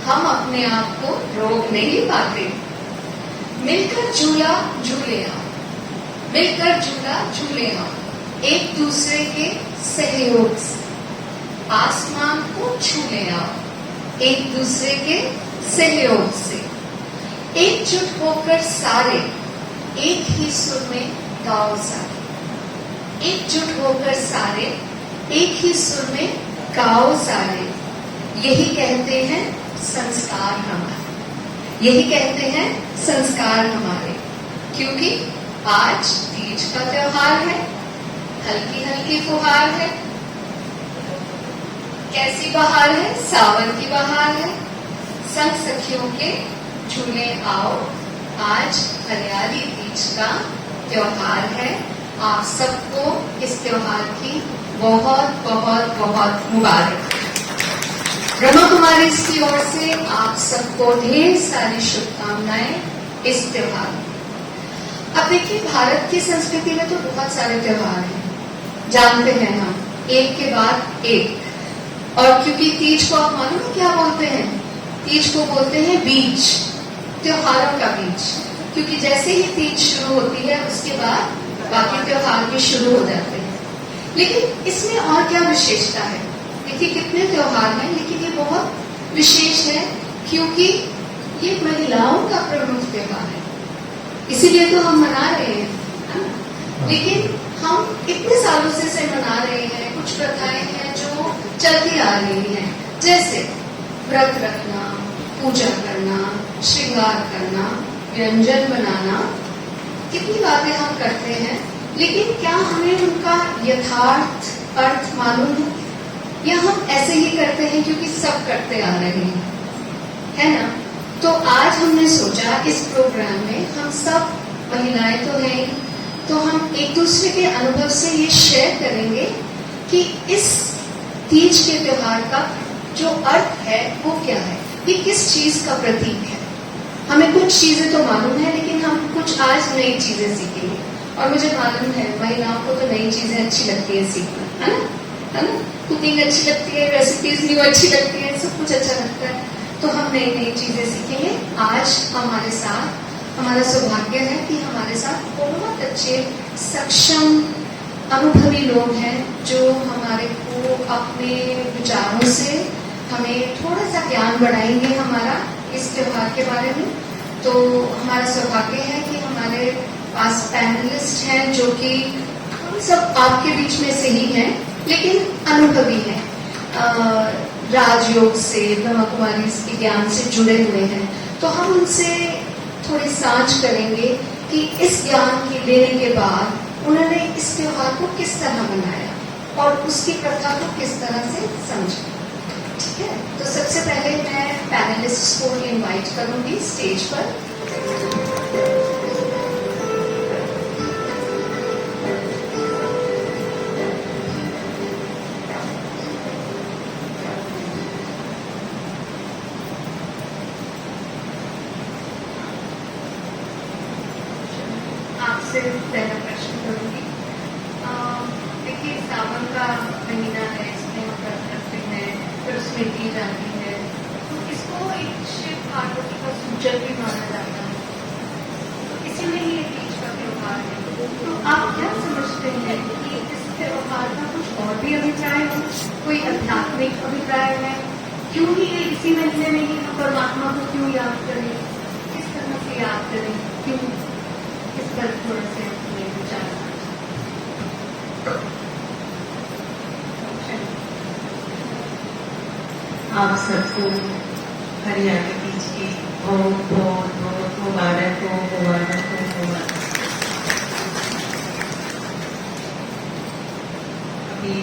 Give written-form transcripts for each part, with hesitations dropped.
हम अपने आप को रोक नहीं पाते। मिलकर झूला झूले आओ, मिलकर झूला झूले आओ, एक दूसरे के सहयोग से आसमान को छू ले आओ, एक दूसरे के सहयोग से एकजुट होकर सारे एक ही सुर में गाओ सारे, एकजुट होकर सारे एक ही सुर में गाओ सारे। यही कहते हैं संस्कार हमारे, यही कहते हैं संस्कार हमारे। क्योंकि आज तीज का त्योहार है, हल्की हल्की फुहार है। कैसी बहार है? सावन की बहार है। संग सखियों के झूले आओ, आज हरियाली तीज का त्योहार है। आप सबको इस त्योहार की बहुत बहुत बहुत मुबारक। ब्रह्मा कुमारी की ओर से आप सबको ढेर सारी शुभकामनाएं इस त्योहार में। अब देखिए, भारत की संस्कृति में तो बहुत सारे त्योहार हैं, जानते हैं हम, एक के बाद एक। और क्योंकि तीज को आप मालूम है क्या बोलते हैं? तीज को बोलते हैं बीज, त्योहारों का बीज। क्योंकि जैसे ही तीज शुरू होती है उसके बाद बाकी त्योहार भी शुरू हो जाते हैं। लेकिन इसमें और क्या विशेषता है? देखिए कितने त्योहार हैं, लेकिन ये बहुत विशेष है क्योंकि ये महिलाओं का प्रमुख त्योहार है, इसीलिए तो हम मना रहे हैं, है ना? लेकिन हम इतने सालों से इसे मना रहे हैं। कुछ प्रथाएं हैं जो चलती आ रही हैं, जैसे व्रत रखना, पूजा करना, श्रृंगार करना, व्यंजन बनाना, कितनी बातें हम करते हैं। लेकिन क्या हमें उनका यथार्थ अर्थ मालूम है, या हम ऐसे ही करते हैं क्योंकि सब करते आ रहे हैं, है ना? तो आज हमने सोचा इस प्रोग्राम में हम सब महिलाएं तो हैं, तो हम एक दूसरे के अनुभव से ये शेयर करेंगे कि इस तीज के त्योहार का जो अर्थ है वो क्या है, ये किस चीज का प्रतीक है। हमें कुछ चीजें तो मालूम है, लेकिन हम कुछ आज नई चीजें सीखेंगे। और मुझे मालूम है महिलाओं को तो नई चीजें अच्छी लगती है सीखना, है ना? है ना? कुकिंग अच्छी लगती है, रेसिपीज न्यू अच्छी लगती है, सब कुछ अच्छा लगता है। तो हम नई नई चीजें सीखेंगे। आज हमारे साथ, हमारा सौभाग्य है कि हमारे साथ बहुत अच्छे सक्षम अनुभवी लोग हैं जो हमारे को अपने विचारों से हमें थोड़ा सा ज्ञान बढ़ाएंगे हमारा इस त्योहार के बारे में। तो हमारा सौभाग्य है कि हमारे पास पैनलिस्ट हैं जो कि हम सब आपके बीच में से ही हैं, लेकिन अनुभवी हैं, राजयोग से, ब्रह्मा कुमारी के ज्ञान से जुड़े हुए हैं। तो हम उनसे थोड़ी सांच करेंगे कि इस ज्ञान के लेने के बाद उन्होंने इस त्योहार को किस तरह मनाया और उसकी प्रथा को किस तरह से समझा। ठीक है, तो सबसे पहले मैं पैनलिस्ट को इनवाइट करूंगी स्टेज पर। आपसे पहला प्रश्न करूंगी। देखिए, सावन का महीना है, इसमें हम व्रत रखते हैं, फिर उसमें तीज आती है, तो इसको एक शिव पार्वती का सूचक भी माना जाता है, तो इसीलिए ये तीज का त्योहार है। तो आप क्या समझते हैं कि इस त्योहार का कुछ और भी अभिप्राय हो, कोई आध्यात्मिक अभिप्राय है? क्यों ही इसी महीने में ही हम परमात्मा को क्यों याद करें, किस तरह से याद करें, क्यों? इस पर थोड़ा से अपने विचार। आप सबको हरियाली तीज की बहुत बहुत बहुत मुबारक हो, मुबारक हो, मुबारक। अभी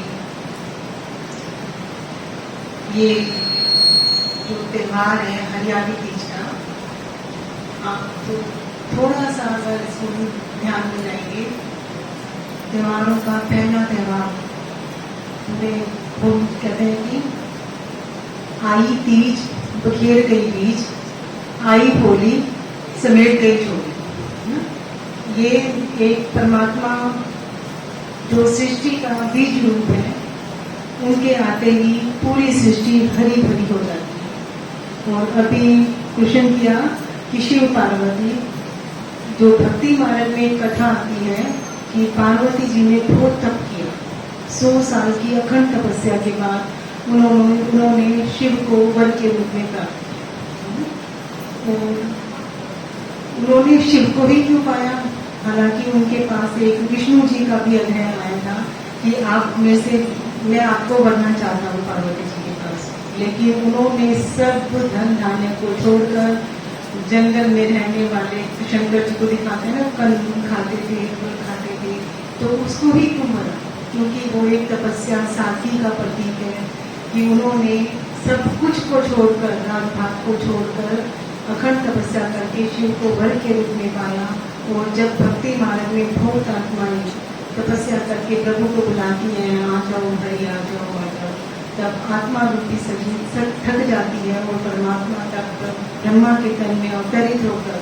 ये जो त्योहार है हरियाली तीज का, आप तो थोड़ा सा अगर इसको ध्यान में लाएंगे, त्योहारों का पहला त्योहार में हम कहते हैं कि आई तीज बखेर गई बीज, आई होली समेट गई चोली। ये एक परमात्मा जो सृष्टि का बीज रूप है, उनके आते ही पूरी सृष्टि हरी भरी हो जाती है। और अभी क्वेश्चन किया कि शिव पार्वती, जो भक्ति मार्ग में एक कथा आती है कि पार्वती जी ने बहुत तप किया, 100 साल की अखंड तपस्या के बाद उन्होंने शिव को वर के रूप में प्राप्त किया। और उन्होंने शिव को ही क्यों पाया? हालांकि उनके पास एक विष्णु जी का भी अध्याय आया था कि मैं आपको वरना चाहता हूँ पार्वती जी के पास, लेकिन उन्होंने सब धन धान्य को छोड़कर जंगल में रहने वाले शंकर जी को दिखाते हैं ना, कंद खाते थे, फूल खाते थे, तो उसको ही क्यों मरा? क्योंकि वो एक तपस्या सादगी का प्रतीक है कि उन्होंने सब कुछ को छोड़कर, राज भाग को छोड़कर अखंड तपस्या करके शिव को वर के रूप में पाया। और जब भक्ति मार्ग में बहुत आत्माएं तपस्या करके प्रभु को बुलाती हैं, आ जाओ हरि आ जाओ आ जाओ, तब आत्मा रूपी सजी थक जाती है और परमात्मा तक ब्रह्मा के तन में अवतरित होकर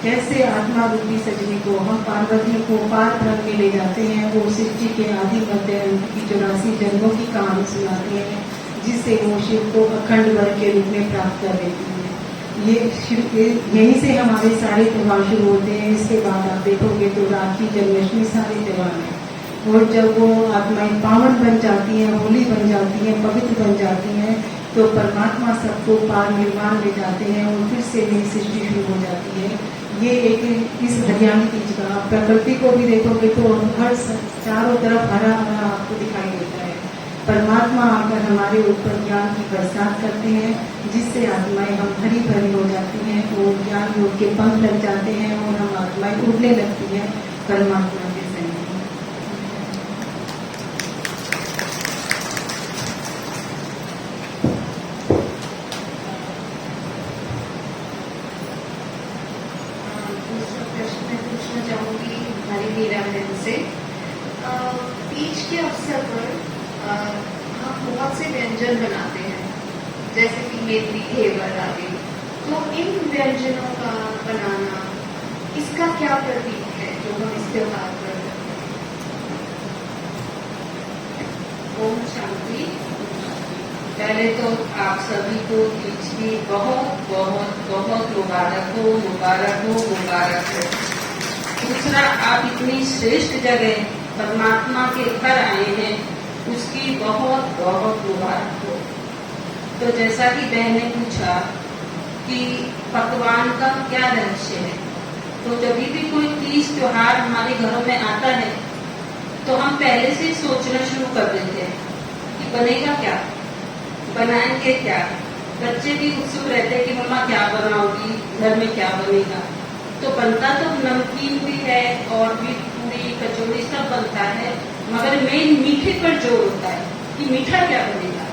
कैसे आत्मा रूपी सजनी को हम पार्वती को पार ब्रह्म में ले जाते हैं। वो सृष्टि के आदि मध्य अंत की 84 जन्मों की कहानी सुनाते हैं, जिससे वो शिव को अखंड वर के रूप में प्राप्त कर लेती है। यहीं से हमारे सारे त्यौहार शुरू होते हैं। इसके बाद आप देखोगे तो राखी, जन्माष्टमी सारे त्यौहार हैं। और जब वो आत्माएं पावन बन जाती हैं, होली बन जाती हैं, पवित्र बन जाती हैं, तो परमात्मा सबको पार निर्वाण ले जाते हैं और फिर से नई सृष्टि शुरू हो जाती है। ये एक इस हरियाली तीज का, प्रकृति को भी देखोगे तो हर चारों तरफ हरा हरा आपको दिखाई देता है। परमात्मा आकर हमारे ऊपर ज्ञान की बरसात करते हैं, जिससे आत्माएं हम हरी भरी हो जाती हैं और ज्ञान योग के पंख लग जाते हैं और हम आत्माएं उड़ने लगती हैं परमात्मा के संग। दूसरा प्रश्न मैं पूछना चाहूंगी हमारी मीरा बहन से। तीज के अवसर पर हम बहुत से व्यंजन बनाते हैं, जैसे कि मेथी, घेवर आदि। तो इन व्यंजनों का बनाना, इसका क्या प्रतीक है जो हम इस त्योहार पर करते हैं? ओम शांति। पहले तो आप सभी को तीज की बहुत बहुत बहुत मुबारक हो, मुबारक हो, मुबारक हो। दूसरा, आप इतनी श्रेष्ठ जगह परमात्मा के घर आए हैं, उसकी बहुत बहुत मुबारक हो। तो जैसा कि बहन ने पूछा कि पकवान का क्या रहस्य है, तो जब भी कोई तीज त्योहार हमारे घरों में आता है तो हम पहले से सोचना शुरू कर देते हैं कि बनेगा क्या, बनाएंगे क्या। बच्चे भी उत्सुक रहते हैं कि मम्मा क्या बनाओगी, घर में क्या बनेगा। तो बनता तो नमकीन भी है और भी पूरी कचौड़ी सब बनता है, मगर मेन मीठे पर जोर होता है कि मीठा क्या बनेगा।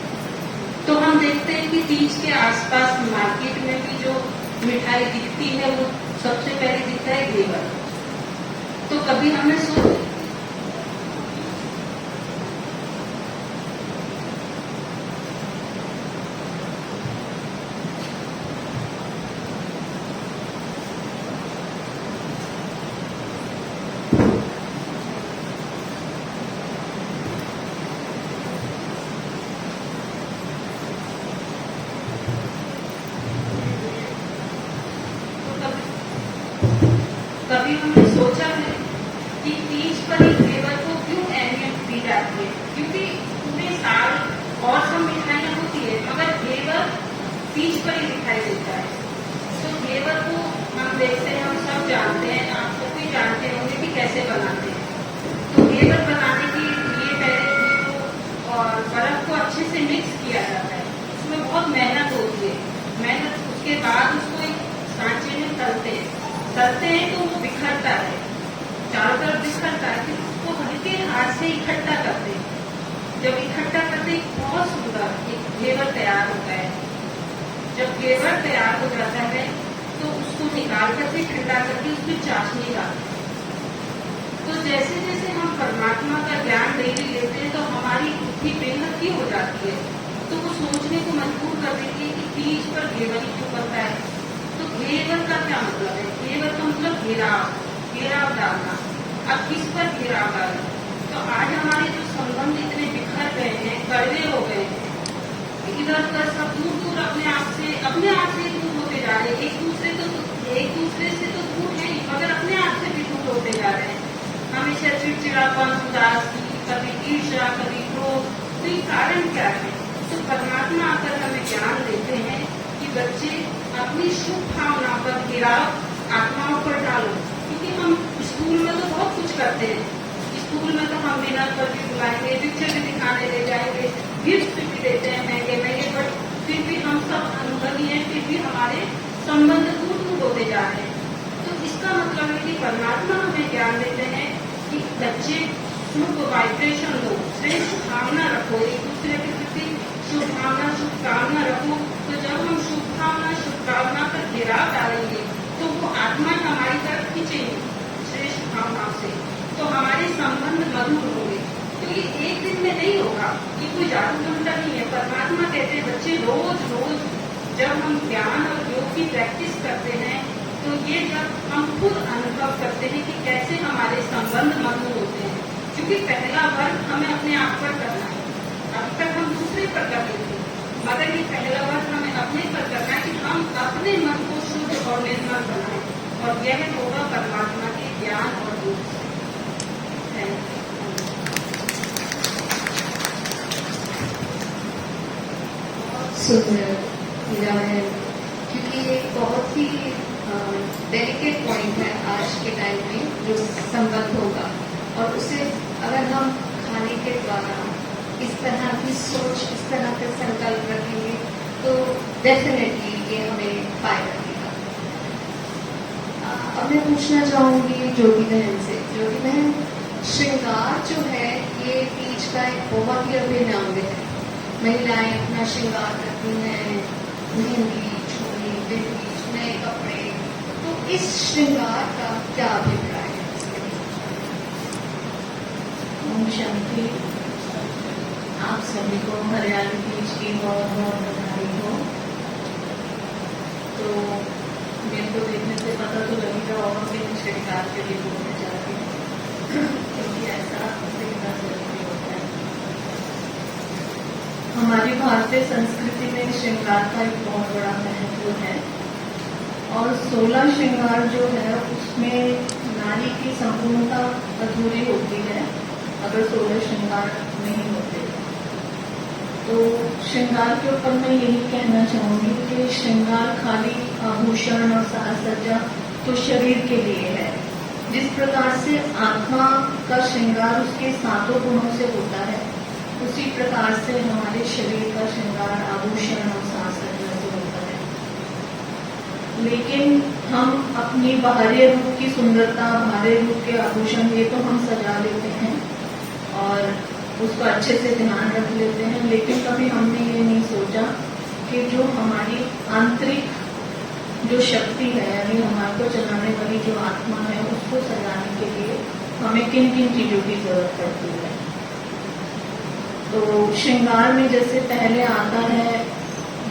तो हम देखते हैं कि तीज के आसपास मार्केट में भी जो मिठाई दिखती है वो सबसे पहले दिखता है घेवर। तो कभी हमने सोचा कभी हमने सोचा है कि तीज पर ही घेवर को क्यों अहमियत दी जाती है? क्योंकि पूरे साल और सब मिठाइयाँ होती है, मगर घेवर तीज पर ही दिखाई देता है। तो घेवर को हम देखते हैं, हम सब जानते हैं, आप सब भी जानते होंगे कि कैसे बनाते हैं। तो घेवर बनाने के लिए पहले घी को और बर्फ को अच्छे से मिक्स किया जाता है। उसमें बहुत मेहनत होती है। मेहनत उसके बाद उसको एक सांचे में तलते हैं तो वो बिखरता है, चारों तरफ बिखरता है। फिर उसको हल्के हाथ से इकट्ठा करते हैं। जब इकट्ठा करते हैं बहुत सुंदर एक घेवर तैयार होता है। जब घेवर तैयार हो जाता है तो उसको निकाल कर फिर ठंडा करके उसमें चाशनी डालते हैं। तो जैसे जैसे हम परमात्मा का ज्ञान डेली लेते हैं तो हमारी बुद्धि बेहद की हो जाती है। तो वो सोचने को मजबूर कर देती है कि तीज पर घेवर ही क्यों बनता है। तो घेवर का क्या मतलब है? घेवर का मतलब घेराव डालना। अब किस पर घेराव डालना? तो आज हमारे जो संबंध इतने बिखर गए हैं, कड़वे हो गए हैं, इधर उधर सब दूर दूर अपने आप से दूर होते जा रहे हैं। एक दूसरे से तो दूर है ही, मगर अपने आप से भी दूर होते जा रहे हैं। हमेशा चिड़चिड़ापन, उदासी, कभी ईर्ष्या, कभी क्रोध। तो ये कारण क्या है? तो परमात्मा आकर हमें ज्ञान देते हैं कि बच्चे अपनी शुभ भावना पर गिराव आत्माओं पर डालो। क्योंकि हम स्कूल में तो बहुत कुछ करते हैं, स्कूल में तो हम डिनर पर भी बुलाएंगे, पिक्चर भी दिखाने ले जाएंगे, गिफ्ट भी देते हैं महंगे महंगे, बट फिर भी हम सब अनुभवी हैं, फिर भी हमारे संबंध दूर दूर होते जा रहे हैं। तो इसका मतलब है कि परमात्मा हमें ज्ञान देते हैं कि बच्चे शुभ वाइब्रेशन लो, श्रेष्ठ भावना रखो, एक दूसरे के प्रति शुभ भावना शुभकामना रखो। तो जब हम शुभ भावना शुभकामना पर गिराव डालेंगे तो वो आत्मा हमारी तरफ खींचेंगे श्रेष्ठ भावना से, तो हमारे संबंध मधुर होंगे। तो ये एक दिन में नहीं होगा, ये कोई जादू मंत्र नहीं है। परमात्मा कहते हैं बच्चे रोज रोज जब हम ज्ञान और योग की प्रैक्टिस करते हैं तो ये जब हम खुद अनुभव करते हैं कि कैसे हमारे संबंध मधुर होते हैं। क्योंकि पहला वर्ग हमें अपने आप पर करना है, अब तक हम दूसरे पर कर लेते हैं, मगर ये पहला वर्ग हमें अपने पर करना है कि हम अपने मन को शुद्ध और निर्मल बनाएं, और यह होगा परमात्मा के ज्ञान और योग से। सुंदर हीरा बहन, क्योंकि ये बहुत ही डेलिकेट पॉइंट है आज के टाइम में जो संबंध होगा, और उसे अगर हम खाने के द्वारा इस तरह की सोच, इस तरह के संकल्प रखेंगे तो डेफिनेटली ये हमें फायदा देगा। अब मैं पूछना चाहूंगी ज्योति बहन से। ज्योति बहन, श्रृंगार जो है ये तीज का एक बहुत ही अभिन्न अंग है। महिलाएं अपना श्रृंगार करती हैं, मेहंदी, चूड़ी, बिंदी, नए कपड़े। तो इस श्रृंगार का क्या अभिप्राय है? ओम शांति। आप सभी को हरियाली तीज की बहुत बहुत बधाई हो। तो मेरे को देखने से पता तो लगेगा और भी श्रृंगार के लिए बोलने चाहती हूँ, क्योंकि ऐसा देखना जरूरी होता है। हमारी भारतीय संस्कृति में श्रृंगार का एक बहुत बड़ा महत्व है, और 16 श्रृंगार जो है उसमें नारी की संपूर्णता अधूरी होती है अगर 16 श्रृंगार नहीं होते। तो श्रृंगार के ऊपर मैं यही कहना चाहूंगी कि श्रृंगार खाली आभूषण और साज सज्जा तो शरीर के लिए है। जिस प्रकार से आत्मा का श्रृंगार उसके 7 गुणों से होता है, उसी प्रकार से हमारे शरीर का श्रृंगार आभूषण और साज सज्जा से होता है। लेकिन हम अपनी बाहरी रूप की सुंदरता, बाहरी रूप के आभूषण ये तो हम सजा लेते हैं और उसका अच्छे से ध्यान रख लेते हैं, लेकिन कभी हमने ये नहीं सोचा कि जो हमारी आंतरिक जो शक्ति है, यानी हमारे को चलाने वाली जो आत्मा है, उसको सजाने के लिए हमें किन किन चीजों की जरूरत पड़ती है। तो श्रृंगार में जैसे पहले आता है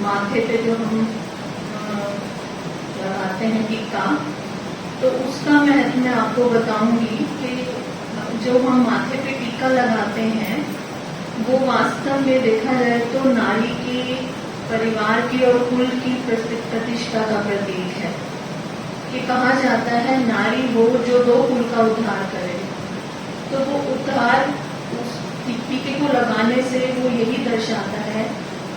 माथे पे जो हम लगाते हैं टीका, तो उसका महत्व मैं आपको बताऊंगी कि जो हम माथे पे टीका लगाते हैं वो वास्तव में देखा जाए तो नारी की, परिवार की और कुल की प्रतिष्ठा का प्रतीक है। कि कहा जाता है नारी वो जो 2 कुल का उद्धार करे। तो वो उद्धार उस टीके को लगाने से वो यही दर्शाता है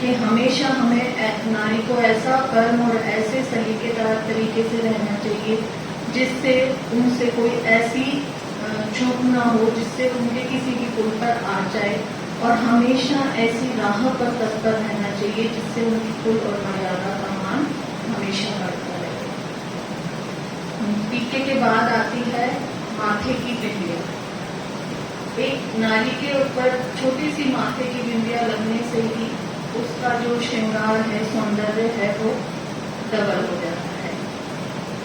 कि हमेशा हमें नारी को ऐसा कर्म और ऐसे सलीकेदार तरीके से रहना चाहिए जिससे उनसे कोई ऐसी चूक ना हो जिससे उनके किसी भी कुल पर आ जाए, और हमेशा ऐसी राह पर तत्पर रहना चाहिए जिससे उनकी कुल और मर्यादा का मान हमेशा बढ़ता रहे। टीके के बाद आती है माथे की बिंदिया। एक नारी के ऊपर छोटी सी माथे की बिंदिया लगने से ही उसका जो श्रृंगार है, सौंदर्य है, वो डबल हो जाता है।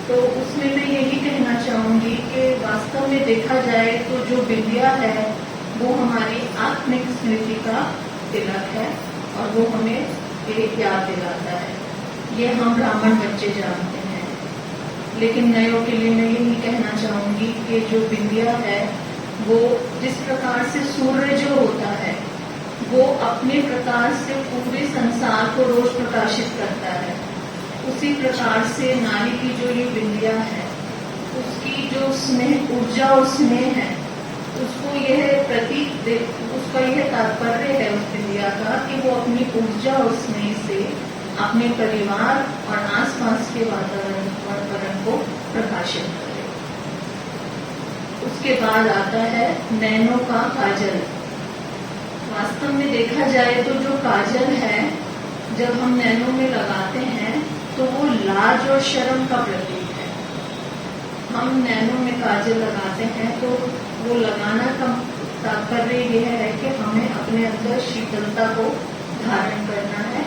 तो उसमें मैं यही कहना चाहूंगी कि वास्तव में देखा जाए तो जो बिंदिया है वो हमारी आत्मिक स्मृति का तिलक है, और वो हमें एक याद दिलाता है। ये हम ब्राह्मण बच्चे जानते हैं, लेकिन नयों के लिए मैं यही कहना चाहूंगी कि जो बिंदिया है वो जिस प्रकार से सूर्य जो होता है वो अपने प्रकाश से पूरे संसार को रोज प्रकाशित करता है। उसी प्रकार से नारी की जो ये बिंदिया है, उसकी जो स्नेह, ऊर्जा और स्नेह है, उसको यह प्रतीक, उसका यह तात्पर्य है उस बिंदिया का कि वो अपनी ऊर्जा और स्नेह से अपने परिवार और आसपास के वातावरण को प्रकाशित करे। उसके बाद आता है नैनों का काजल। वास्तव में देखा जाए तो जो काजल है, जब हम नैनों में लगाते हैं तो वो लाज और शर्म का प्रतीक है। हम नैनों में काजल लगाते हैं तो वो लगाना का तात्पर्य यह है कि हमें अपने अंदर शीतलता को धारण करना है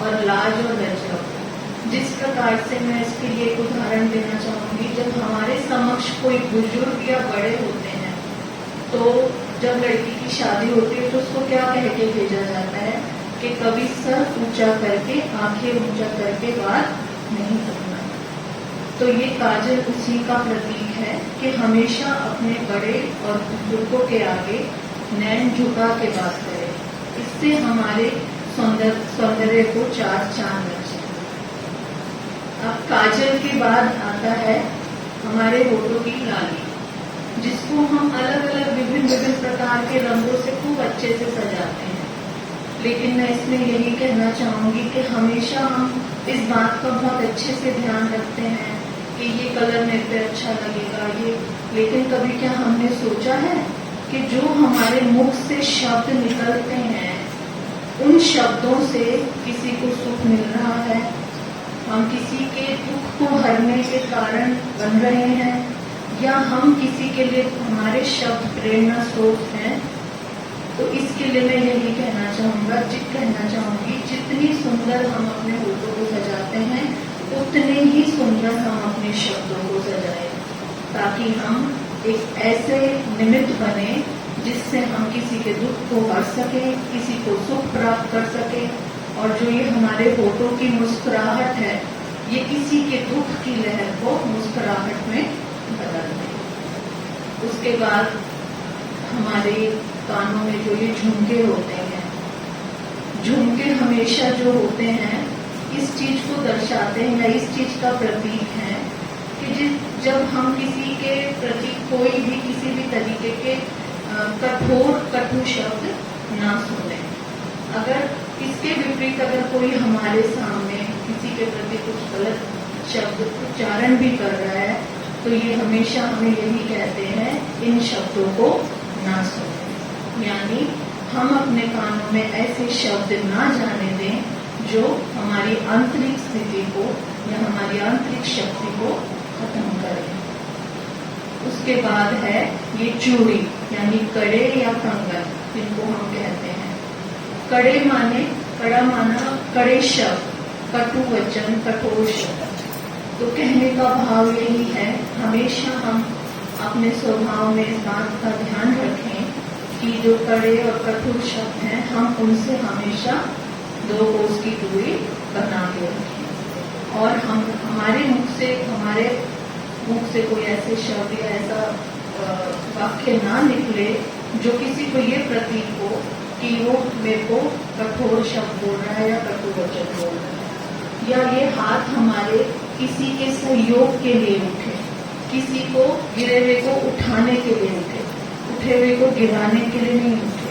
और लाज और लज्जा को। जिस प्रकार से मैं इसके लिए एक उदाहरण देना चाहूंगी, जब हमारे समक्ष कोई बुजुर्ग या बड़े होते हैं तो जब लड़की की शादी होती है तो उसको क्या कह के भेजा जाता है कि कभी सर ऊंचा करके, आंखें ऊंचा करके बात नहीं करना। तो ये काजल उसी का प्रतीक है कि हमेशा अपने बड़े और बुजुर्गों के आगे नैन झुका के बात करें। इससे हमारे सौंदर्य को चार चांद लग जाए। अब काजल के बाद आता है हमारे होठों की लाली, जिसको हम अलग अलग विभिन्न प्रकार के रंगों से खूब अच्छे से सजाते हैं। लेकिन मैं इसमें यही कहना चाहूंगी कि हमेशा हम इस बात का बहुत अच्छे से ध्यान रखते हैं कि ये कलर मेरे पे अच्छा लगेगा, ये, लेकिन कभी क्या हमने सोचा है कि जो हमारे मुख से शब्द निकलते हैं, उन शब्दों से किसी को सुख मिल रहा है, हम किसी के दुख को भरने के कारण बन रहे हैं, या हम किसी के लिए हमारे शब्द प्रेरणा स्रोत हैं। तो इसके लिए मैं यही कहना चाहूंगी, जितनी सुंदर हम अपने होठों को सजाते हैं, उतने ही सुंदर हम अपने शब्दों को सजाएं, ताकि हम एक ऐसे निमित्त बने जिससे हम किसी के दुख को हर सके, किसी को सुख प्राप्त कर सके। और जो ये हमारे होठों की मुस्कुराहट है, ये किसी के दुख की लहर को मुस्कुराहट में बदल दे। उसके बाद हमारे कानों में जो ये झुमके होते हैं, झुमके हमेशा जो होते हैं इस चीज को दर्शाते हैं या इस चीज का प्रतीक है कि जब हम किसी के प्रति कोई भी किसी भी तरीके के कटु शब्द ना सुने। अगर इसके विपरीत अगर कोई हमारे सामने किसी के प्रति कुछ गलत शब्द उच्चारण भी कर रहा है, तो ये हमेशा हमें यही कहते हैं, इन शब्दों को ना सुने। यानी हम अपने कानों में ऐसे शब्द ना जाने दें जो हमारी आंतरिक स्थिति को या हमारी आंतरिक शक्ति को खत्म करें। उसके बाद है ये चूड़ी, यानी कड़े या कंगन, जिनको हम कहते हैं। कड़े माने, कड़ा माना कड़े शब्द, कटु वचन, कठोर शब्द। तो कहने का भाव यही है, हमेशा हम अपने स्वभाव में इस बात का ध्यान रखें कि जो कड़े और कठोर शब्द हैं, हम उनसे हमेशा 2 कोस की दूरी बना के रखें। और हम हमारे मुख से कोई ऐसे शब्द या ऐसा वाक्य ना निकले जो किसी को ये प्रतीक हो कि वो मेरे को कठोर शब्द बोल रहा है या कटु वचन बोल रहा है, या ये हाथ हमारे किसी के सहयोग के लिए उठे, किसी को गिरे हुए को उठाने के लिए उठे, उठे हुए को गिराने के लिए नहीं उठे।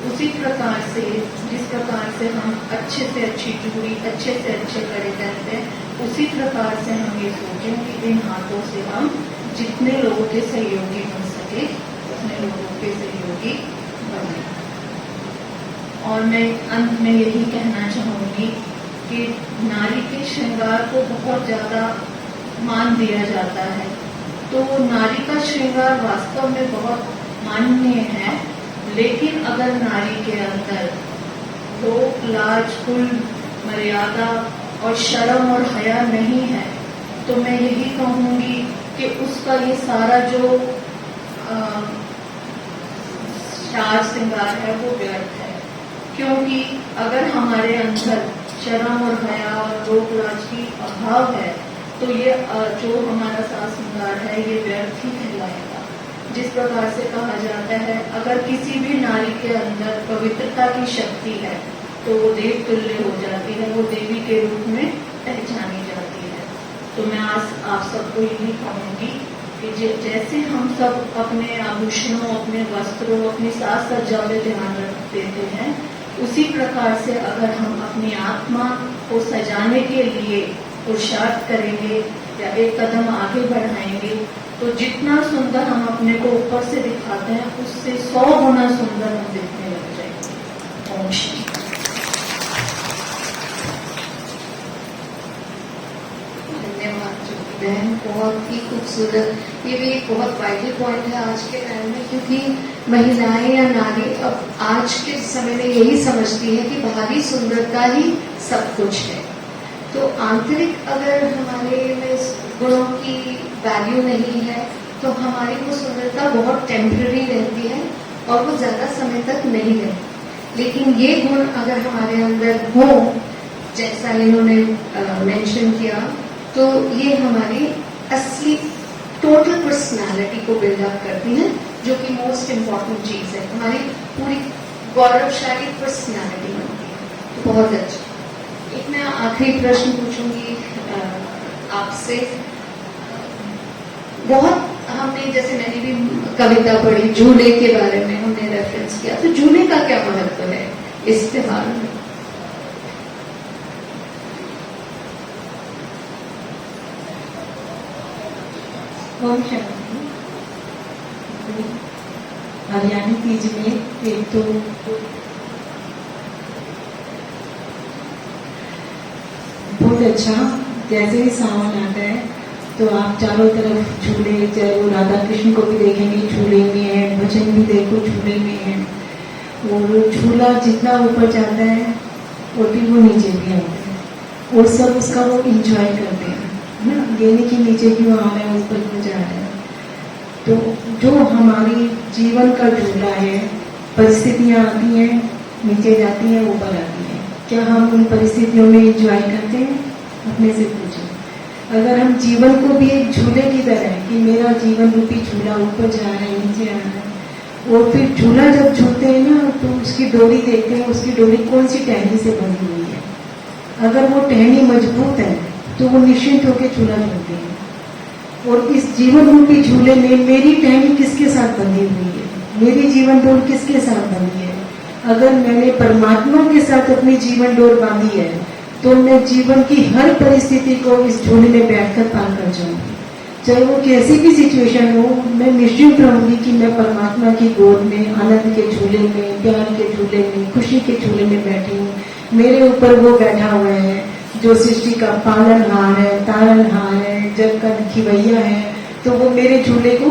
उसी प्रकार से जिस प्रकार से हम अच्छे से अच्छी चूड़ी, अच्छे से अच्छे कड़े पहनते हैं, उसी प्रकार से हम ये सोचें कि इन हाथों से हम जितने लोगों के सहयोगी बन सके उतने लोगों के सहयोगी बने। और मैं अंत में यही कहना चाहूंगी कि नारी के श्रृंगार को बहुत ज्यादा मान दिया जाता है, तो नारी का श्रृंगार वास्तव में बहुत माननीय है। लेकिन अगर नारी के अंदर लोक लाज, कुल मर्यादा और शर्म और हया नहीं है, तो मैं यही कहूंगी कि उसका ये सारा जो साज श्रृंगार है वो व्यर्थ है। क्योंकि अगर हमारे अंदर शर्म और हया और लोक लाज की अभाव है, तो ये जो हमारा साज श्रृंगार है ये व्यर्थ ही कहलाएगा। जिस प्रकार से कहा जाता है, अगर किसी भी नारी के अंदर पवित्रता की शक्ति है तो वो देव तुल्य हो जाती है, वो देवी के रूप में पहचानी जाती है। तो मैं आज आप सबको यही कहूंगी कि जैसे हम सब अपने आभूषणों, अपने वस्त्रों, अपनी साज सज्जा पे ध्यान रख देते हैं, उसी प्रकार से अगर हम अपनी आत्मा को सजाने के लिए पुरुषार्थ करेंगे या एक कदम आगे बढ़ाएंगे, तो जितना सुंदर हम अपने को ऊपर से दिखाते हैं, उससे 100 गुना सुंदर हम दिखने लग जाएंगे। ओम शांति। धन्यवाद ज्योति बहन, बहुत ही खूबसूरत। ये भी एक बहुत वाइटल पॉइंट है आज के टाइम में, क्योंकि महिलाएं या नारी अब आज के समय में यही समझती है कि बाहरी सुंदरता ही सब कुछ है। तो आंतरिक अगर हमारे में गुणों की वैल्यू नहीं है तो हमारी वो सुंदरता बहुत टेम्पररी रहती है और वो ज्यादा समय तक नहीं रहती। लेकिन ये गुण अगर हमारे अंदर हो, जैसा इन्होंने मेंशन किया, तो ये हमारी असली टोटल पर्सनालिटी को बिल्डअप करती है, जो कि मोस्ट इम्पॉर्टेंट चीज है। हमारी पूरी गौरवशाली पर्सनालिटी बनती है। तो बहुत अच्छा। एक मैं आखिरी प्रश्न पूछूंगी आपसे। बहुत हमने, जैसे मैंने भी कविता पढ़ी, झूले के बारे में हमने रेफरेंस किया, तो झूले का क्या महत्व है इस त्योहार में? ओम शांति। हरियाणवी तीज में एक तो बहुत अच्छा, जैसे ही सावन आता है तो आप चारों तरफ झूले, चाहे वो राधा कृष्ण को भी देखेंगे झूले में है, भजन भी देखो झूले में है, और झूला जितना ऊपर जाता है और फिर वो नीचे भी आता है, और सब उसका वो इंजॉय करते हैं ना। ये नहीं कि नीचे क्यों आ रहा है, ऊपर क्यों जा रहा है। तो जो हमारी जीवन का झूला है, परिस्थितियां आती हैं, नीचे जाती हैं, ऊपर आती हैं, क्या हम उन परिस्थितियों में एंजॉय करते हैं? अपने से पूछें। अगर हम जीवन को भी एक झूले की तरह है कि मेरा जीवन रूपी झूला ऊपर जा रहा है, नीचे आ रहा है, और फिर झूला जब झूलते हैं ना तो उसकी डोरी देखते हैं, उसकी डोरी कौन सी टहनी से बनी हुई है। अगर वो टहनी मजबूत है तो वो निश्चिंत होकर झूला झूलते हैं। और इस जीवन रूपी झूले में मेरी टहनी किसके साथ बंधी हुई है, मेरी जीवन डोर किसके साथ बंधी है? अगर मैंने परमात्मा के साथ अपनी जीवन डोर बांधी है तो मैं जीवन की हर परिस्थिति को इस झूले में बैठकर पार कर जाऊंगी। चाहे वो कैसी भी सिचुएशन हो, मैं निश्चिंत रहूंगी कि मैं परमात्मा की गोद में, आनंद के झूले में, प्यार के झूले में, खुशी के झूले में बैठी हूँ। मेरे ऊपर वो बैठा हुआ है जो सृष्टि का पालनहार है, तारनहार है, जग का खिवैया है। तो वो मेरे झूले को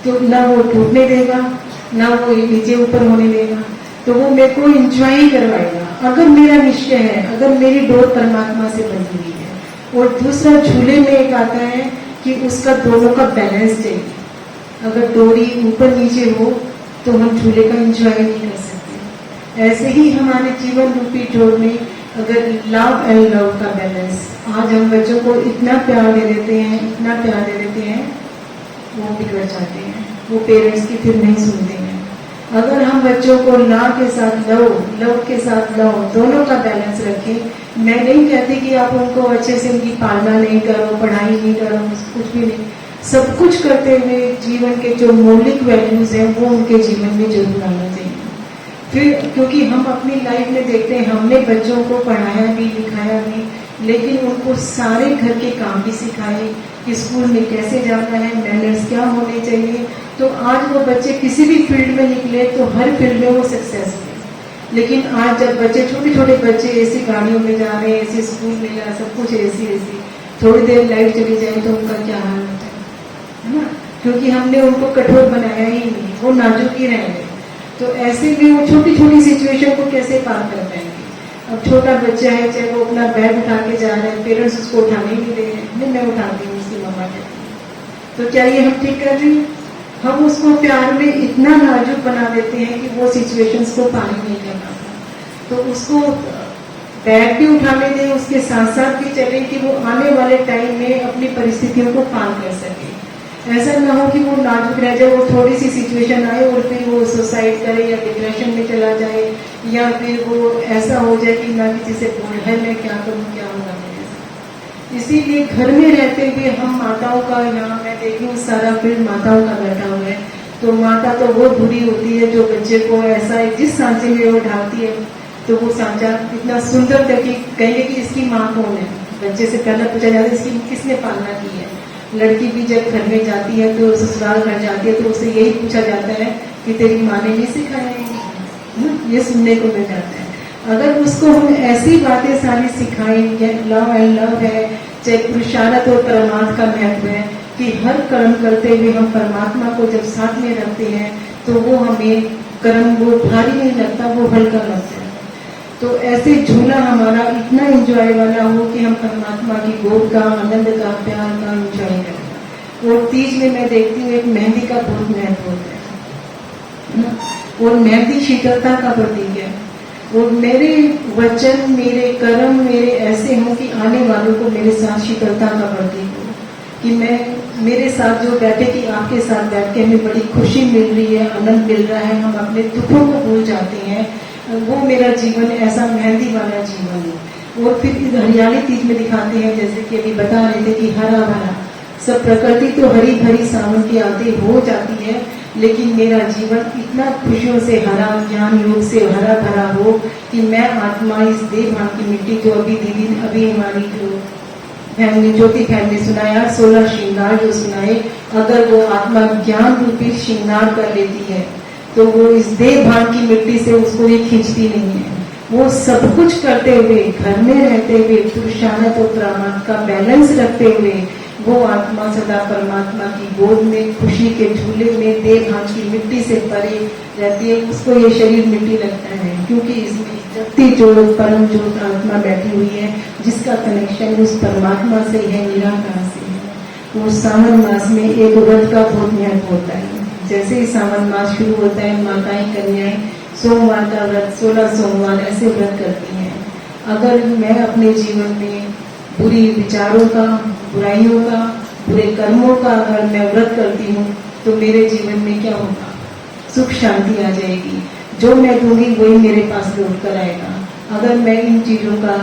तो ना वो टूटने देगा, ना वो नीचे ऊपर होने देगा, तो वो मेरे को एंजॉय करवाएगा अगर मेरा निश्चय है, अगर मेरी डोर परमात्मा से बंधी हुई है। और दूसरा झूले में एक आता है कि उसका दोनों का बैलेंस चाहिए। अगर डोरी ऊपर नीचे हो तो हम झूले का एंजॉय नहीं कर सकते। ऐसे ही हमारे जीवन रूपी डोर में अगर लव एंड लव का बैलेंस, आज हम बच्चों को इतना प्यार दे देते हैं, इतना प्यार दे देते हैं, वो बिगड़ जाते हैं, वो पेरेंट्स की फिर नहीं सुनते हैं। अगर हम बच्चों को ला के साथ लव के साथ लव दोनों का बैलेंस रखें। मैं नहीं कहती कि आप उनको अच्छे से उनकी पालना नहीं करो, पढ़ाई नहीं करो, कुछ भी नहीं, सब कुछ करते हुए जीवन के जो मौलिक वैल्यूज हैं वो उनके जीवन में जरूर आना चाहिए। फिर क्योंकि हम अपनी लाइफ में देखते हैं, हमने बच्चों को पढ़ाया भी, लिखाया भी, लेकिन उनको सारे घर के काम भी सिखाए कि स्कूल में कैसे जाना है, मैनर्स क्या होने चाहिए। तो आज वो बच्चे किसी भी फील्ड में निकले तो हर फील्ड में वो सक्सेस है। लेकिन आज जब बच्चे, छोटे छोटे बच्चे ऐसी गाड़ियों में जा रहे हैं, ऐसे स्कूल में जा, सब कुछ ऐसी थोड़ी देर लाइट चली जाए तो उनका क्या हाल होता है ना, क्योंकि हमने उनको कठोर बनाया ही नहीं, वो नाजुक ही रहेंगे। तो ऐसे में वो छोटी छोटी सिचुएशन को कैसे पार कर पाएंगे? अब छोटा बच्चा है, चाहे वो अपना बैग उठा के जा रहा है, पेरेंट्स उसको उठाने ही नहीं दे रहे, नहीं मैं उठाती हूँ, उसकी मम्मा कहती है। तो क्या ये हम ठीक कर रहे हैं? हम उसको प्यार में इतना नाजुक बना देते हैं कि वो सिचुएशंस को पार नहीं कर पाता। तो उसको बैग भी उठाने दें, उसके साथ साथ भी चले कि वो आने वाले टाइम में अपनी परिस्थितियों को पार कर सके। ऐसा ना हो कि वो नाजुक रह जाए, वो थोड़ी सी सिचुएशन आए और फिर वो सुसाइड करे या डिप्रेशन में चला जाए, या फिर वो ऐसा हो जाए कि ना किसी से बोल है मैं क्या करूँ, क्या होगा मेरे साथ। इसीलिए घर में रहते हुए हम माताओं का, यहाँ मैं देखी हूँ सारा फील्ड माताओं का बैठा हुआ है, तो माता तो वो बुरी होती है जो बच्चे को ऐसा जिस सांचे में वो ढालती है, तो वो सांचा इतना सुंदर था कि कहेंगे कि इसकी माँ कौन है। बच्चे से पहले पूछा जाता है इसकी किसने पालना की है। लड़की भी जब घर में जाती है तो ससुराल घर जाती है तो उससे यही पूछा जाता है कि तेरी माँ ने नहीं सिखाया है, ये सुनने को मिल जाता है। अगर उसको हम ऐसी बातें सारी सिखाएंगे, लव एंड लव है, चाहे पुरुषार्थ और परमार्थ का महत्व है, कि हर कर्म करते हुए हम परमात्मा को जब साथ में रखते हैं तो वो हमें कर्म वो भारी नहीं लगता, वो हल्का लगता है। तो ऐसे झूला हमारा इतना एंजॉय वाला हो कि हम परमात्मा की गोद का, आनंद का, प्यार का एंजॉय करें। और तीज में मैं देखती हूँ एक मेहंदी का बहुत महत्व होता है, और मेहंदी शीतलता का प्रतीक है। और मेरे वचन, मेरे कर्म मेरे ऐसे हों कि आने वालों को मेरे साथ शीतलता का प्रतीक हो, कि मैं मेरे साथ जो बैठे कि आपके साथ बैठ के हमें बड़ी खुशी मिल रही है, आनंद मिल रहा है, हम अपने दुखों को भूल जाते हैं, वो मेरा जीवन ऐसा मेहंदी वाला जीवन है। और फिर इस हरियाली तीज में दिखाते हैं, जैसे कि अभी बता रहे थे कि हरा भरा सब प्रकृति तो हरी भरी सावन की आती हो जाती है, लेकिन मेरा जीवन इतना खुशियों से हरा, ज्ञान योग से हरा भरा हो कि मैं आत्मा इस देह भान की मिट्टी, जो अभी दीदी अभी हमारी जो फैमिली ज्योति फैमिली सुनाया 16 श्रृंगार जो सुनाए, अगर वो आत्मा ज्ञान रूपी श्रृंगार कर लेती है तो वो इस देह भान की मिट्टी से उसको ये खींचती नहीं है। वो सब कुछ करते हुए, घर में रहते हुए, पुरुषार्थ और परमार्थ का बैलेंस रखते हुए वो आत्मा सदा परमात्मा की गोद में, खुशी के झूले में, देह भान की मिट्टी से परे रहती है। उसको ये शरीर मिट्टी लगता है, क्योंकि इसमें शक्ति जो परम ज्योत आत्मा बैठी हुई है, जिसका कनेक्शन उस परमात्मा से है, निराकार से है। और सावन मास में एक व्रत का बहुत महत्व होता है। जैसे ही सावन मास शुरू होता है, माताएं कन्याएं सोमवार का व्रत, 16 सोमवार ऐसे व्रत करती हैं। अगर मैं अपने जीवन में बुरी विचारों का, बुराइयों का, बुरे कर्मों का अगर मैं व्रत करती हूँ तो मेरे जीवन में क्या होगा? सुख शांति आ जाएगी। जो मैं दूंगी वही मेरे पास लौट कर आएगा। अगर मैं इन चीजों का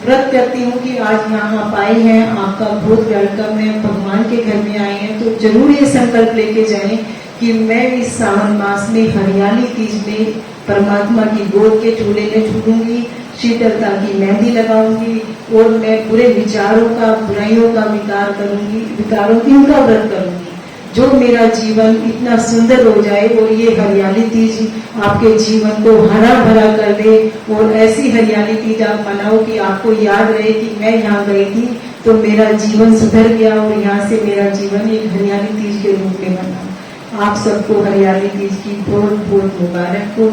व्रत करती हूँ कि आज यहाँ आप आए हैं, आपका बहुत वेलकम है, भगवान के घर में आए हैं, तो जरूर ये संकल्प लेके जाएं कि मैं इस सावन मास में हरियाली तीज में परमात्मा की गोद के झूले में झूलूंगी, शीतलता की मेहंदी लगाऊंगी, और मैं बुरे विचारों का, बुराइयों का विकारों की उनका व्रत करूंगी। जो मेरा जीवन इतना सुंदर हो जाए और ये हरियाली तीज आपके जीवन को हरा भरा कर दे, और ऐसी हरियाली तीज आप मनाओ कि आपको याद रहे कि मैं यहाँ गई थी तो मेरा जीवन सुधर गया, और यहाँ से मेरा जीवन एक हरियाली तीज के रूप में बना। आप सबको हरियाली तीज की बहुत बहुत मुबारक हो।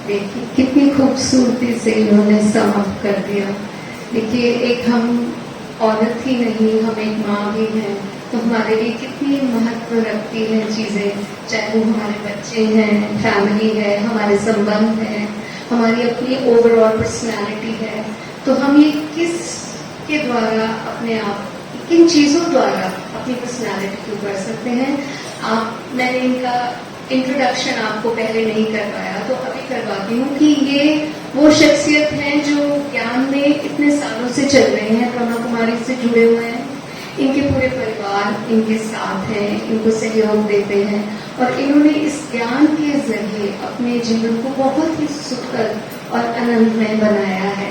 देखिए कितनी खूबसूरती से इन्होंने समाप्त कर दिया। देखिए एक हम औरत ही नहीं, हम एक माँ भी हैं, तो हमारे लिए कितनी महत्व रखती हैं चीजें, चाहे वो हमारे बच्चे हैं, फैमिली है, हमारे संबंध है, हमारी अपनी ओवरऑल पर्सनालिटी है। तो हम ये किस के द्वारा अपने आप, किन चीजों द्वारा अपनी पर्सनालिटी को कर सकते हैं। मैंने इनका इंट्रोडक्शन आपको पहले नहीं करवाया, तो अभी करवाती हूँ कि ये वो शख्सियत हैं जो ज्ञान में इतने सालों से चल रहे हैं, ब्रह्मा कुमारी से जुड़े हुए हैं। इनके पूरे परिवार इनके साथ हैं, इनको सहयोग देते हैं, और इन्होंने इस ज्ञान के जरिए अपने जीवन को बहुत ही सुखद और आनंदमय बनाया है।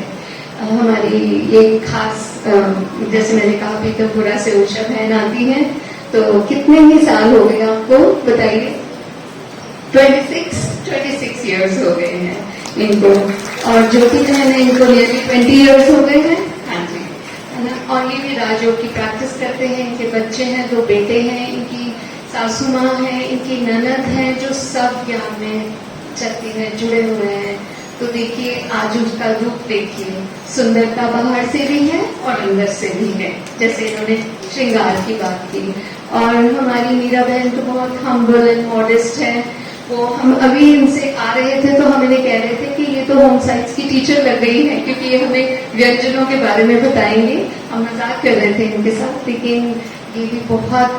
हमारी ये खास, जैसे मैंने कहा पीतमपुरा से उषा बहन आती हैं, तो कितने ही साल हो गए आपको बताइए? 26 इयर्स हो गए हैं इनको, और ज्योति बहन है, इनको नियरली 20 इयर्स हो गए हैं। हाँ जी, है ना। और ये भी राजयोग की प्रैक्टिस करते हैं, इनके बच्चे हैं, 2 बेटे हैं, इनकी सासू माँ है, इनकी ननद है, जो सब ज्ञान में चलती है, जुड़े हुए हैं। तो देखिए आज उसका रूप देखिए, सुंदरता बाहर से भी है और अंदर से भी है, जैसे इन्होंने श्रृंगार की बात की। और हमारी मीरा बहन तो बहुत हम्बल एंड मॉडेस्ट है, वो हम अभी इनसे आ रहे थे तो हम इन्हें कह रहे थे कि ये तो होम साइंस की टीचर लग गई है, क्योंकि ये हमें व्यंजनों के बारे में बताएंगे। हम मजाक कर रहे थे इनके साथ, लेकिन ये भी बहुत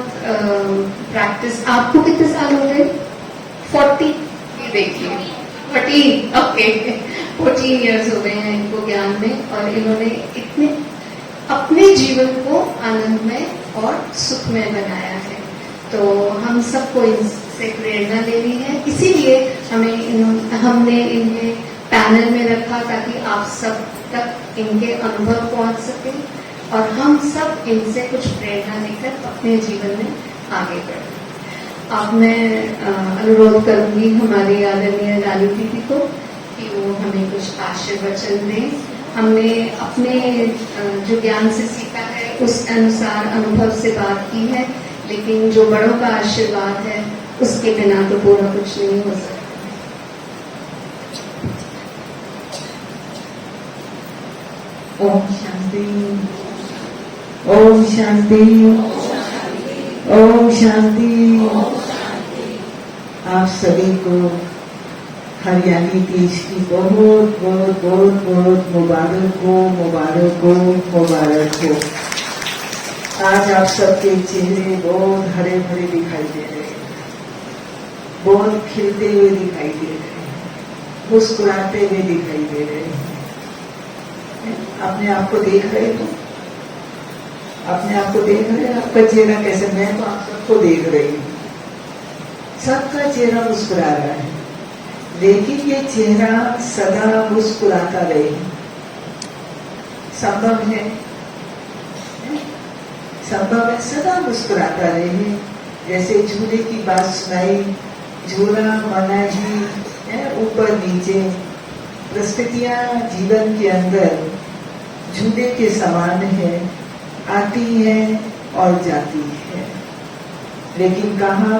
प्रैक्टिस। आपको कितने साल हो गए? 40। ये देखिए 14, ओके 14 इयर्स हो गए हैं इनको ज्ञान में, और इन्होंने इतने अपने जीवन को आनंदमय और सुखमय बनाया है। तो हम सबको इनसे प्रेरणा लेनी है, इसीलिए हमने इन्हें पैनल में रखा ताकि आप सब तक इनके अनुभव पहुंच सके और हम सब इनसे कुछ प्रेरणा लेकर अपने जीवन में आगे बढ़ें। अब मैं अनुरोध करूंगी हमारी आदरणीय रानी दीदी को कि वो हमें कुछ आशीर्वचन दें। हमने अपने जो ज्ञान से सीखा है उस अनुसार अनुभव से बात की है, लेकिन जो बड़ों का आशीर्वाद है उसके बिना तो पूरा कुछ नहीं हो सकता। ओम शांति, ओम शांति, ओम शांति। आप सभी को हरियाली तीज की बहुत बहुत बहुत बहुत मुबारक हो, मुबारक हो, मुबारक हो। आज आप सबके चेहरे बहुत हरे भरे दिखाई दे रहे हैं, बहुत खिलते हुए दिखाई दे रहे हैं, मुस्कुराते हुए दिखाई दे रहे हैं। अपने आप को देख रहे हो? अपने आप को देख रहे हैं? आपका चेहरा कैसे? मैं तो आप सबको देख रही हूँ, सबका चेहरा मुस्कुरा रहा है, लेकिन ये चेहरा सदा मुस्कुराता रहे। संभव है? संभव है सदा मुस्कुराता रहे। जैसे झूले की बात सुनाई, झूला माना ही ऊपर नीचे, परिस्थितियां जीवन के अंदर झूले के समान है, आती है और जाती है। लेकिन कहाँ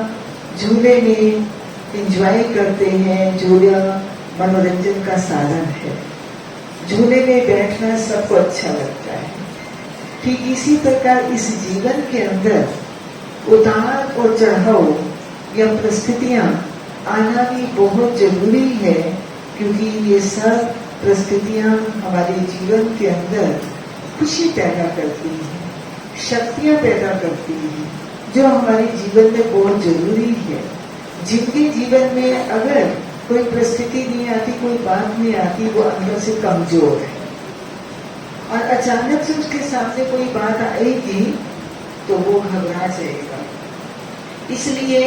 झूले में एंजॉय करते हैं, झूला मनोरंजन का साधन है, झूले में बैठना सबको अच्छा लगता है। ठीक इसी प्रकार इस जीवन के अंदर उतार और चढ़ाव या परिस्थितियां आना भी बहुत जरूरी है, क्योंकि ये सब परिस्थितियां हमारे जीवन के अंदर खुशी पैदा करती हैं, शक्तियां पैदा करती हैं, जो हमारे जीवन में बहुत जरूरी है। जिनके जीवन में अगर कोई परिस्थिति नहीं आती, कोई बात नहीं आती, वो अंदर से कमजोर है, और अचानक से उसके सामने कोई बात आएगी तो वो घबरा जाएगा। इसलिए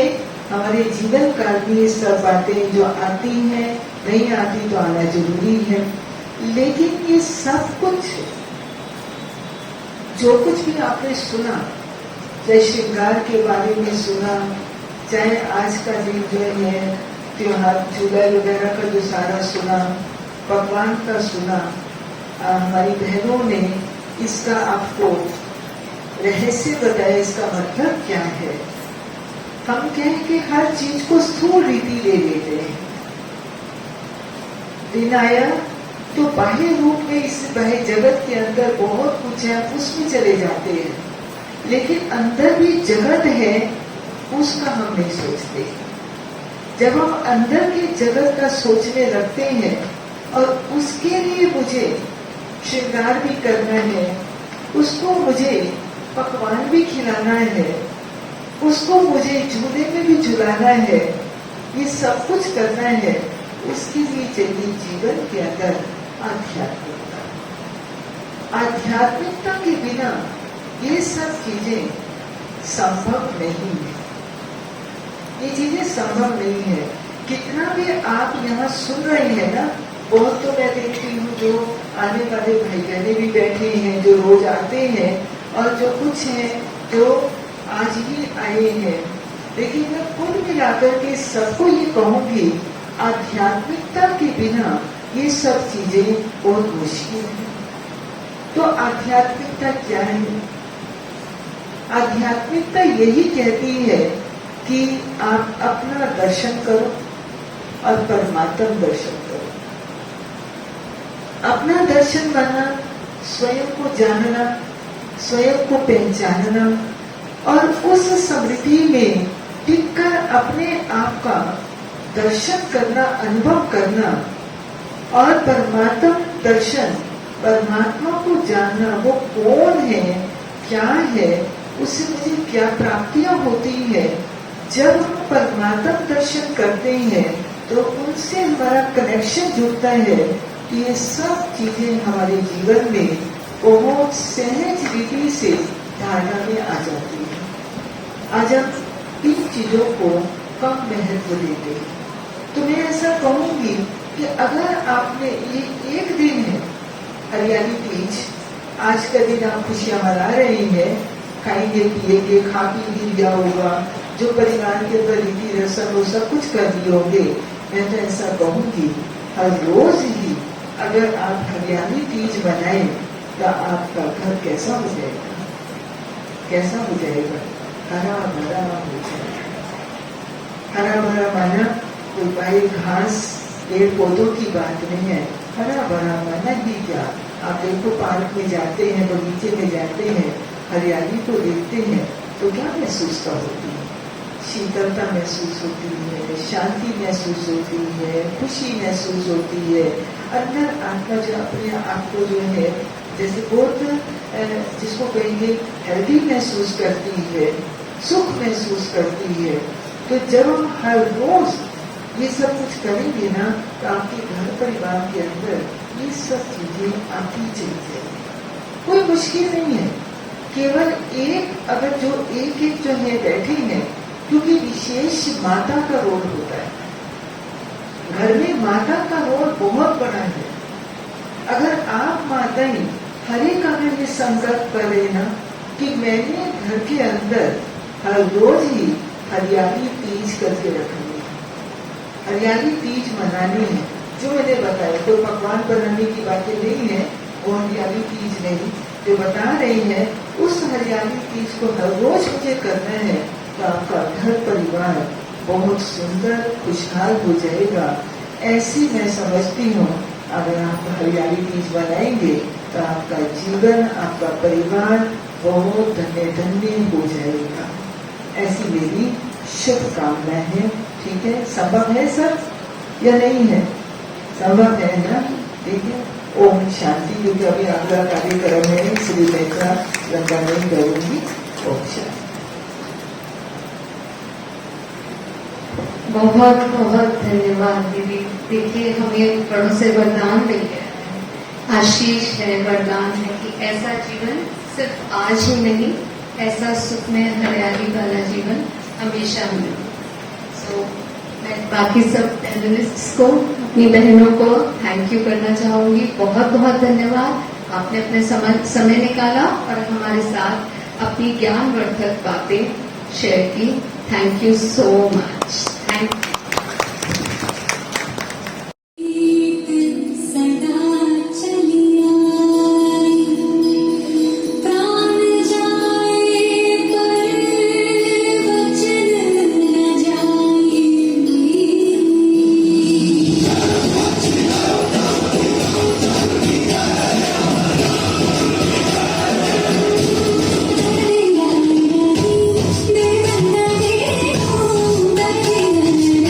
हमारे जीवन काल में ये सब बातें जो आती हैं, नहीं आती तो आना जरूरी है। लेकिन ये सब कुछ, जो कुछ भी आपने सुना, चाहे श्रृंगार के बारे में सुना, चाहे आज का दिन जो है त्योहार झूला वगैरह का जो सारा सुना, पकवान का सुना, हमारी बहनों ने इसका आपको रहस्य बताया, इसका मतलब क्या है। हम कहें कि हर चीज को स्थूल रीति ले लेते हैं। दिन आया तो बाह्य रूप में इस बाह्य जगत के अंदर बहुत कुछ है, उसमें चले जाते हैं, लेकिन अंदर भी जगत है, उसका हम नहीं सोचते। जब हम अंदर के जगत का सोचने लगते हैं और उसके लिए मुझे श्रृंगार भी करना है, उसको मुझे पकवान भी खिलाना है, उसको मुझे झूले में भी झुलाना है, ये सब कुछ करना है, उसके लिए चाहिए जीवन के अंदर आध्यात्मिकता। आध्यात्मिकता के बिना ये सब चीजें संभव नहीं है, ये चीजें संभव नहीं है। कितना भी आप यहाँ सुन रहे हैं ना, बहुत तो मैं देखती हूँ जो आने वाले भाई बहने भी बैठे हैं, जो रोज आते हैं, और जो कुछ हैं जो आज ही आए हैं, लेकिन मैं कुल मिलाकर के सबको ये कहूंगी, आध्यात्मिकता के बिना ये सब चीजें बहुत मुश्किल है। तो आध्यात्मिकता क्या है? आध्यात्मिकता यही कहती है कि आप अपना दर्शन करो और परमात्मा दर्शन करो। अपना दर्शन करना, स्वयं को जानना, स्वयं को पहचानना, और उस समृद्धि में टिककर अपने आप का दर्शन करना, अनुभव करना और परमात्मा दर्शन, परमात्मा को जानना, वो कौन है, क्या है, उससे मुझे क्या प्राप्तियां होती है। जब हम परमात्मा दर्शन करते हैं तो उनसे हमारा कनेक्शन जुड़ता है कि ये सब चीजें हमारे जीवन में बहुत सहज विधि से धारणा में आ जाती है। आज हम इन चीजों को कम महत्व देते हैं। तो मैं ऐसा कहूंगी कि अगर आपने ये एक दिन है हरियाली तीज, आज का दिन आप खुशियां मना रहे हैं, खाएंगे पिएंगे, खा पी भी लिया होगा, जो परिवार के अंदर रीति रस्म वो सब कुछ कर दिए होंगे। मैं तो ऐसा कहूंगी हर रोज ही अगर आप हरियाली तीज बनाएं तो आपका घर कैसा हो जाएगा, कैसा हो जाएगा, हरा भरा हो जाएगा। हरा भरा माना कोई भाई घास पेड़ पौधों की बात नहीं है, हरा भरा माना ही क्या। आप देखो पार्क में जाते हैं, बगीचे में जाते हैं, हरियाली को देखते हैं तो क्या महसूस होती है, शीतलता महसूस होती है, शांति महसूस होती है, खुशी महसूस होती है। अंदर आत्मा जो अपने आप को जो है जैसे बहुत जिसको कहेंगे हेल्दी महसूस करती है, सुख महसूस करती है। तो जब हम हर रोज ये सब कुछ करेंगे ना तो आपके घर परिवार के अंदर ये सब चीजें आती चली जाएंगी। कोई मुश्किल नहीं है, केवल एक अगर जो एक एक जो है बैठे हैं, क्योंकि विशेष माता का रोल होता है घर में, माता का रोल बहुत बड़ा है। अगर आप माताएं हर एक अगर ये संकल्प कर रहे ना कि मैंने घर के अंदर हर रोज ही हरियाली तीज करके रखनी है, हरियाली तीज मनानी है। जो मैंने बताया कोई पकवान बनाने की बातें नहीं है, वो हरियाली तीज नहीं, जो बता रही है उस हरियाली तीज को हर रोज मुझे करना है तो आपका घर परिवार बहुत सुंदर खुशहाल हो जाएगा। ऐसी मैं समझती हूँ अगर आप हरियाली तीज बनाएंगे तो आपका जीवन, आपका परिवार बहुत धन्य धन्य हो जाएगा। ऐसी मेरी शुभकामना है। ठीक है, संभव है सर या नहीं है? संभव है ना? ठीक है, ओम शांति। क्योंकि अभी अगला कार्यक्रम है श्री लेखा लंबा नहीं करूंगी। ओम शांति। बहुत बहुत धन्यवाद दीदी। देखिए हमें बड़ों से वरदान मिल गया है, आशीष है, वरदान है कि ऐसा जीवन सिर्फ आज ही नहीं, ऐसा सुखमय हरियाली वाला जीवन हमेशा मिले। सो मैं बाकी सब पैनलिस्ट्स को, अपनी बहनों को थैंक यू करना चाहूंगी। बहुत बहुत धन्यवाद, आपने अपने समय निकाला और हमारे साथ अपनी ज्ञानवर्धक बातें शेयर की। Thank you so much. Thank you. Thank you.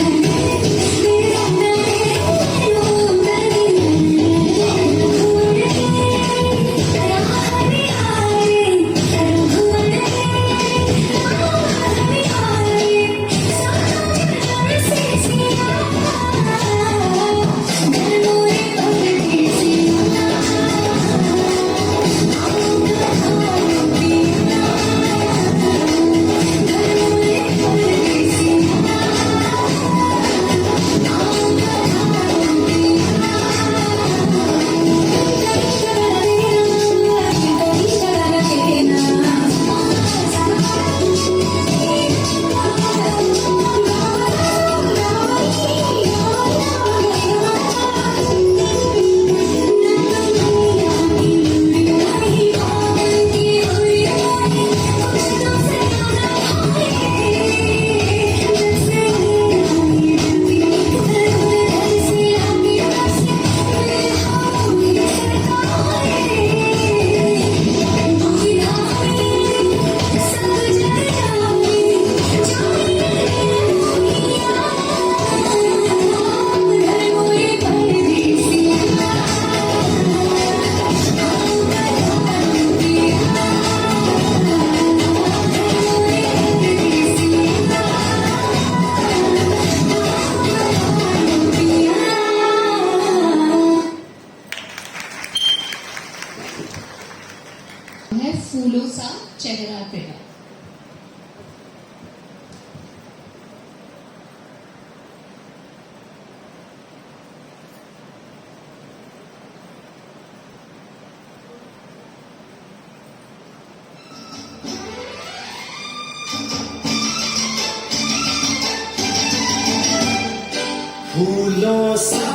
फूलों सा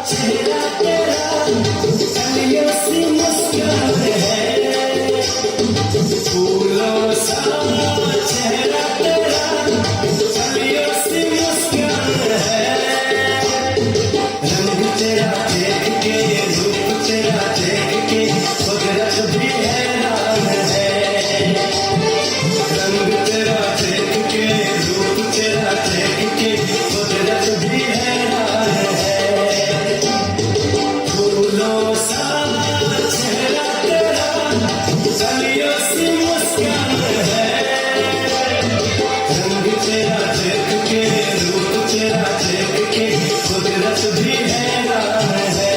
चेहरा तेरा कलियों सी मुस्कान है, फूलों सा चेहरा तेरा कलियों सी मुस्कान है, रंग तेरा देख के रूप तेरा देख के कुदरत भी हैरान है, रंग तेरा देख के रूप तेरा देख के कुदरत भी हैरान है, फूलों सा चेहरा तेरा कलियों सी मुस्कान है, रंग तेरा देख के रूप तेरा देख के कुदरत भी हैरान है,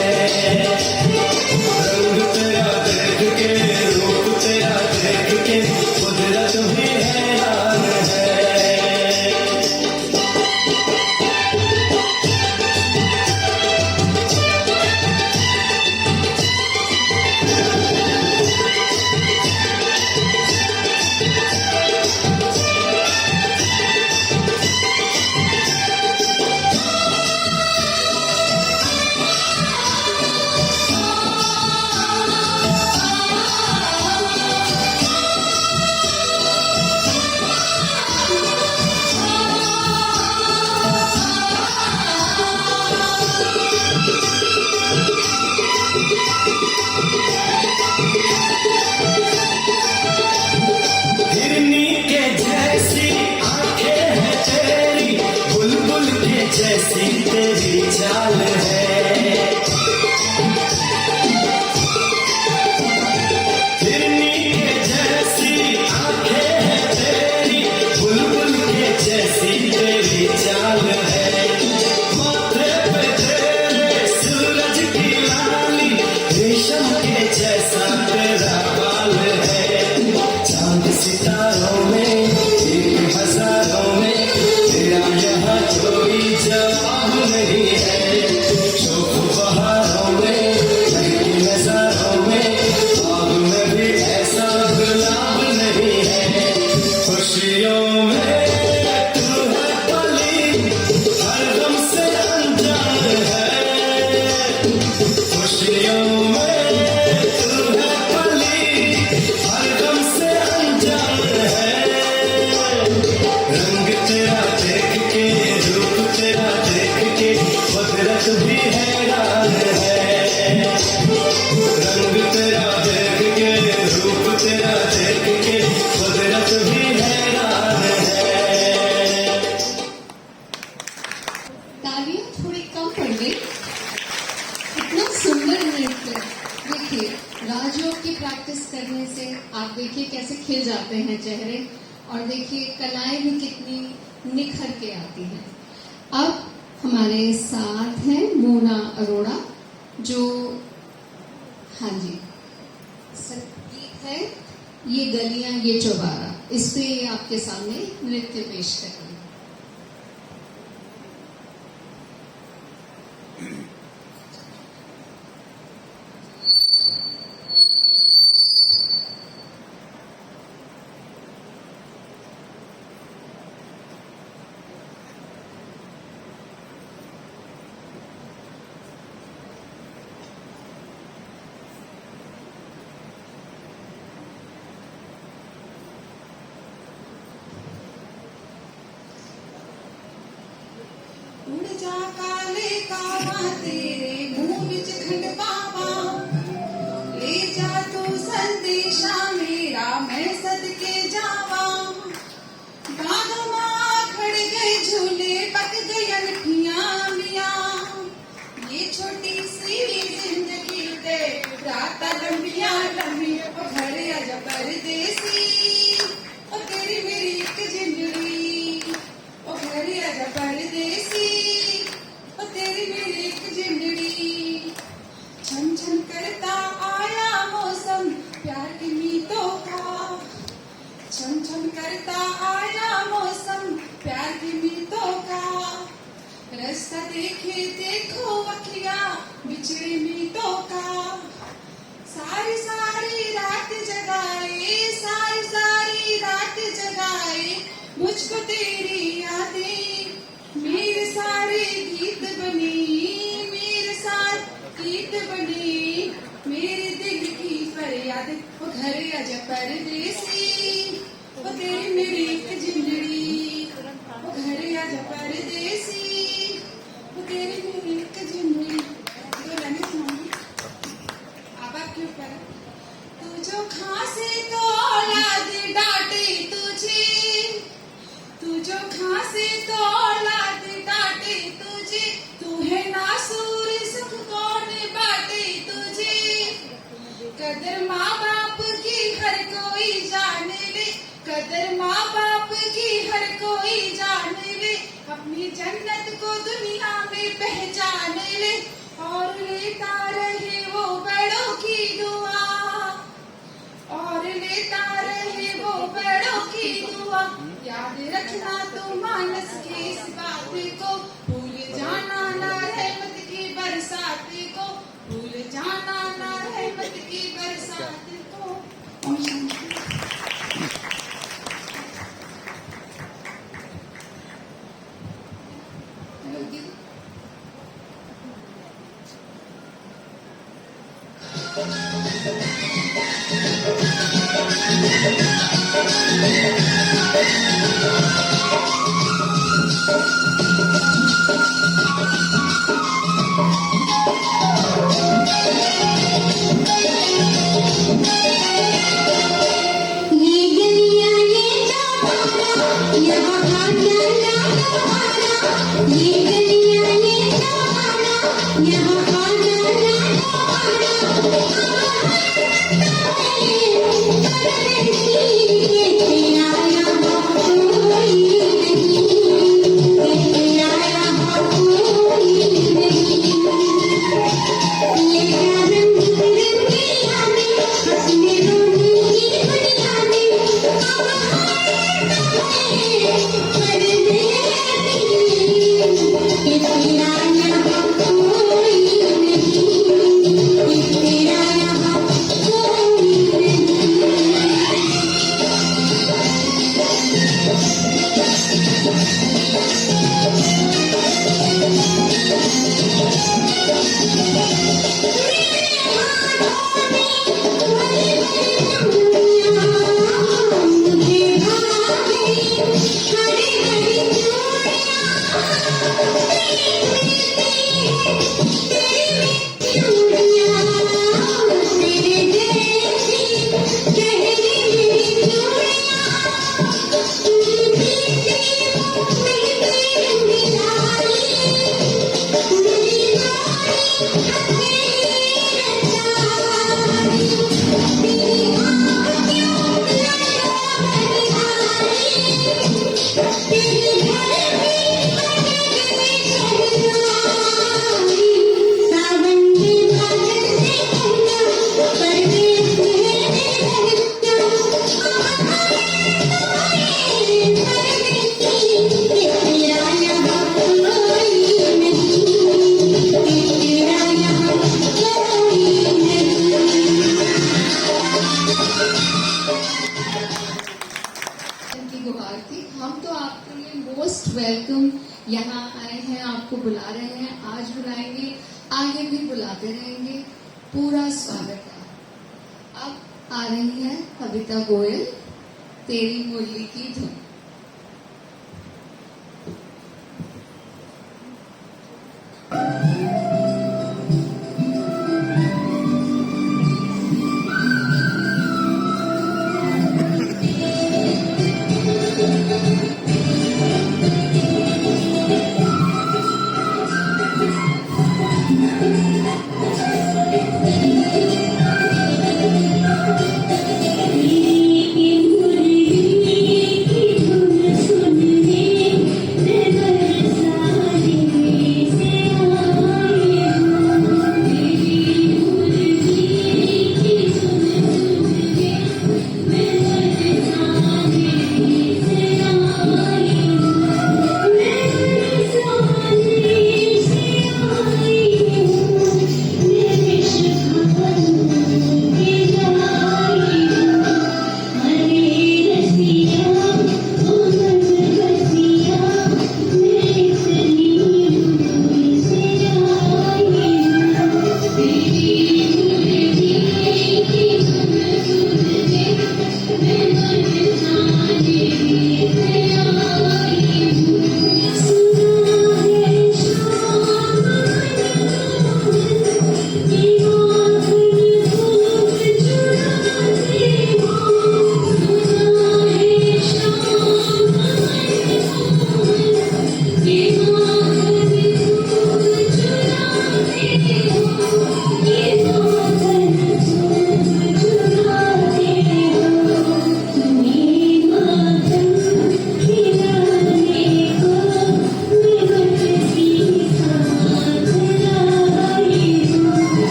रंग तेरा देख के रूप तेरा देख के कुदरत भी हैरान है। हिरनी के जैसी आंखें हैं तेरी, बुलबुल के जैसी तेरी चाल है, हिरनी के जैसी आंखें हैं तेरी, बुलबुल के जैसी तेरी चाल है, माथे पे तेरे सूरज की लाली, रेशम के जैसा तेरा बाल है, चांद सितारों में एक हजारों में तेरा यहाँ कोई जवाब नहीं है, शोक बहारों में महकी नजारों में आग में भी ऐसा गुलाब नहीं है, खुशियों में तू है पली हर गम से अनजान है, खुशियों में तू है पली हर गम से अनजान है, रंग तेरा देख के रूप तेरा देख के कुदरत भी हैरान है, रंग तेरा देख के रूप तेरा देख के कुदरत भी हैरान है। तालियां थोड़ी कम पड़ गई। इतना सुंदर नृत्य। देखिए, राजयोग की प्रैक्टिस करने से आप देखिए कैसे खिल जाते हैं चेहरे, और देखिए कलाएं भी कितनी निखर के आती हैं। अब हमारे साथ हैं मोना अरोड़ा, जो हाँ जी संगीत है ये गलियां ये चौबारा, इस पे आपके सामने नृत्य पेश करेंगे। उड़ जा काले कावा तेरे मुंह विच खंड पावा, ले जा तू संदेशा मेरा मैं सदके जावा, बागमा खड़ गए झूले पक गई अनठियां मियां, ये छोटी सी जिंदगी दे राता लंबिया लंबी, ओ घर आजा परदेसी, ओ तेरी मेरी एक जिंदड़ी, ओ घर आजा परदेसी, ओ तेरी मेरी एक जिंदड़ी, छन छन करता आया मौसम प्यार की मीतों का, छन छन करता आया मौसम प्यार की मीतों का, रास्ता देखे देखो अखियां बिछड़े मीतों का, सारी सारी रात जगाए, सारी सारी रात जगाए मुझको तेरी यादें, मेरे सारे गीत बने प्रीत बनी मेरे दिल की फरियाद वो घर आजा परदेसी वो तेरी मेरी एक जिंदड़ी वो घर आजा परदेसी वो तेरी मेरी एक जिंदड़ी तो गाने सुनाऊंगी आप आपके ऊपर है। तू जो खांसे तो औलाद डांटे तुझे तू जो खांसे तो औलाद डांटे तुझे तू है नासूर सुख कौन बांटे तुझे कदर माँ बाप की हर कोई जान ले कदर माँ बाप की हर कोई जान ले अपनी जन्नत को दुनिया में पहचान ले और लेता रहे वो बड़ों की दुआ और लेता रहे वो बड़ों की दुआ याद रखना तो मानस की इस बात को भूल जाना ना रहमत की बरसात को भूल जाना ना रहमत की बरसात को ओम शांति। हेलो दीदी ये गलियां ये चौपाना यहाँ खाना ना खाना ये गलियां ये चौपाना यहाँ खाना ना की गुहार थी। हम तो आपके लिए मोस्ट वेलकम यहाँ आए हैं, आपको बुला रहे हैं, आज बुलाएंगे, आगे भी बुलाते रहेंगे, पूरा स्वागत है। अब आ रही है कविता गोयल, तेरी मुरली की धुन। मुरली की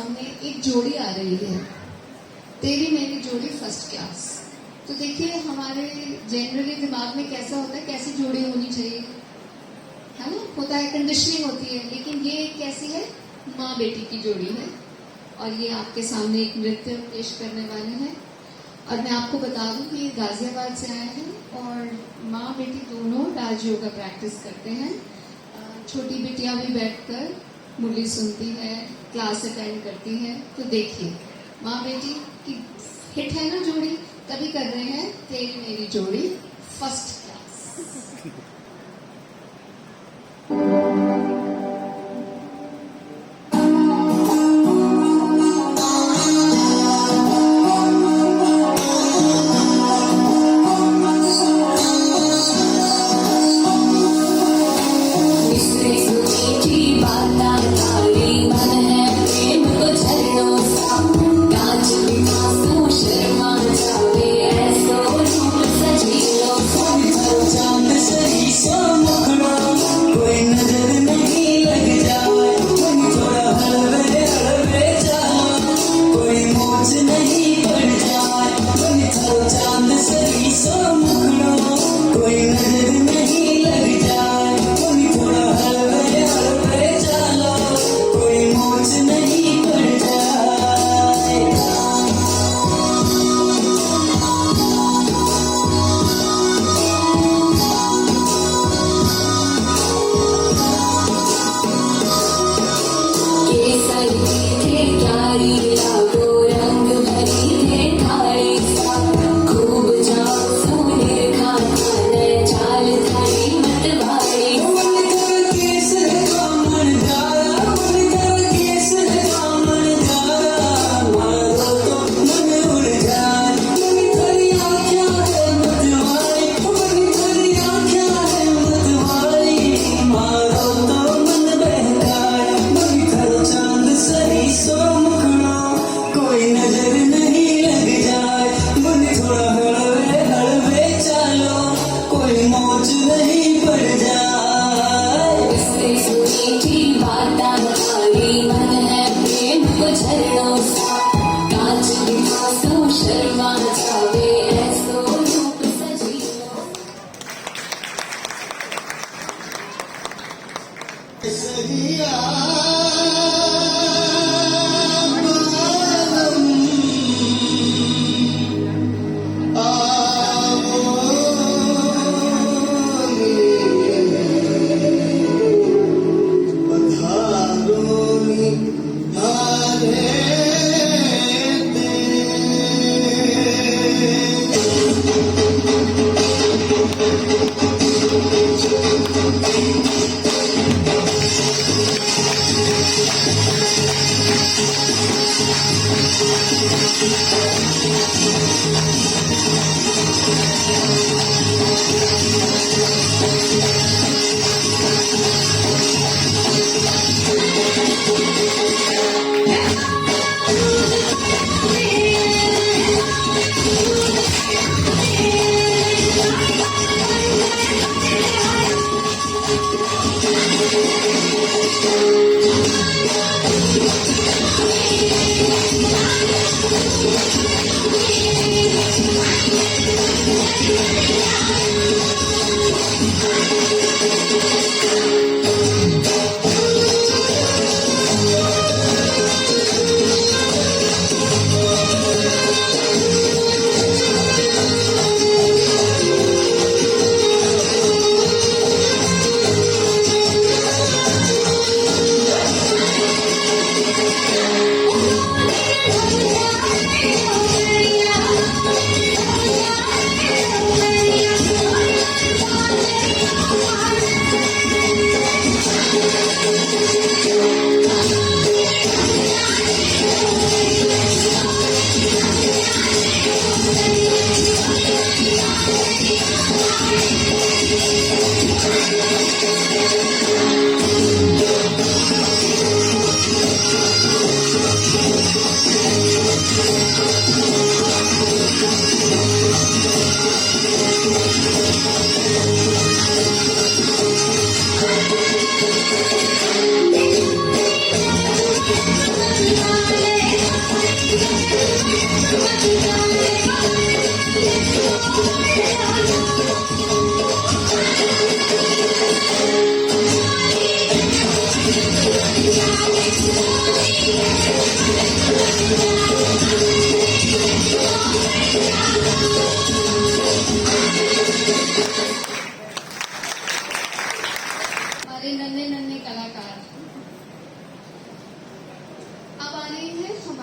सामने एक जोड़ी आ रही है, तेरी मेरी जोड़ी फर्स्ट क्लास। तो देखिए हमारे जनरली दिमाग में कैसा होता है, कैसी जोड़ी होनी चाहिए, है ना, होता है, कंडीशनिंग होती है। लेकिन ये एक कैसी है, माँ बेटी की जोड़ी है। और ये आपके सामने एक नृत्य पेश करने वाले हैं। और मैं आपको बता दूं कि ये गाजियाबाद से आए हैं और माँ बेटी दोनों राज योगा प्रैक्टिस करते हैं। छोटी बिटिया भी बैठकर मुरली सुनती है, क्लास अटेंड करती है। तो देखिए माँ बेटी की हिट है ना जोड़ी, तभी कर रहे हैं तेरी मेरी जोड़ी फर्स्ट क्लास।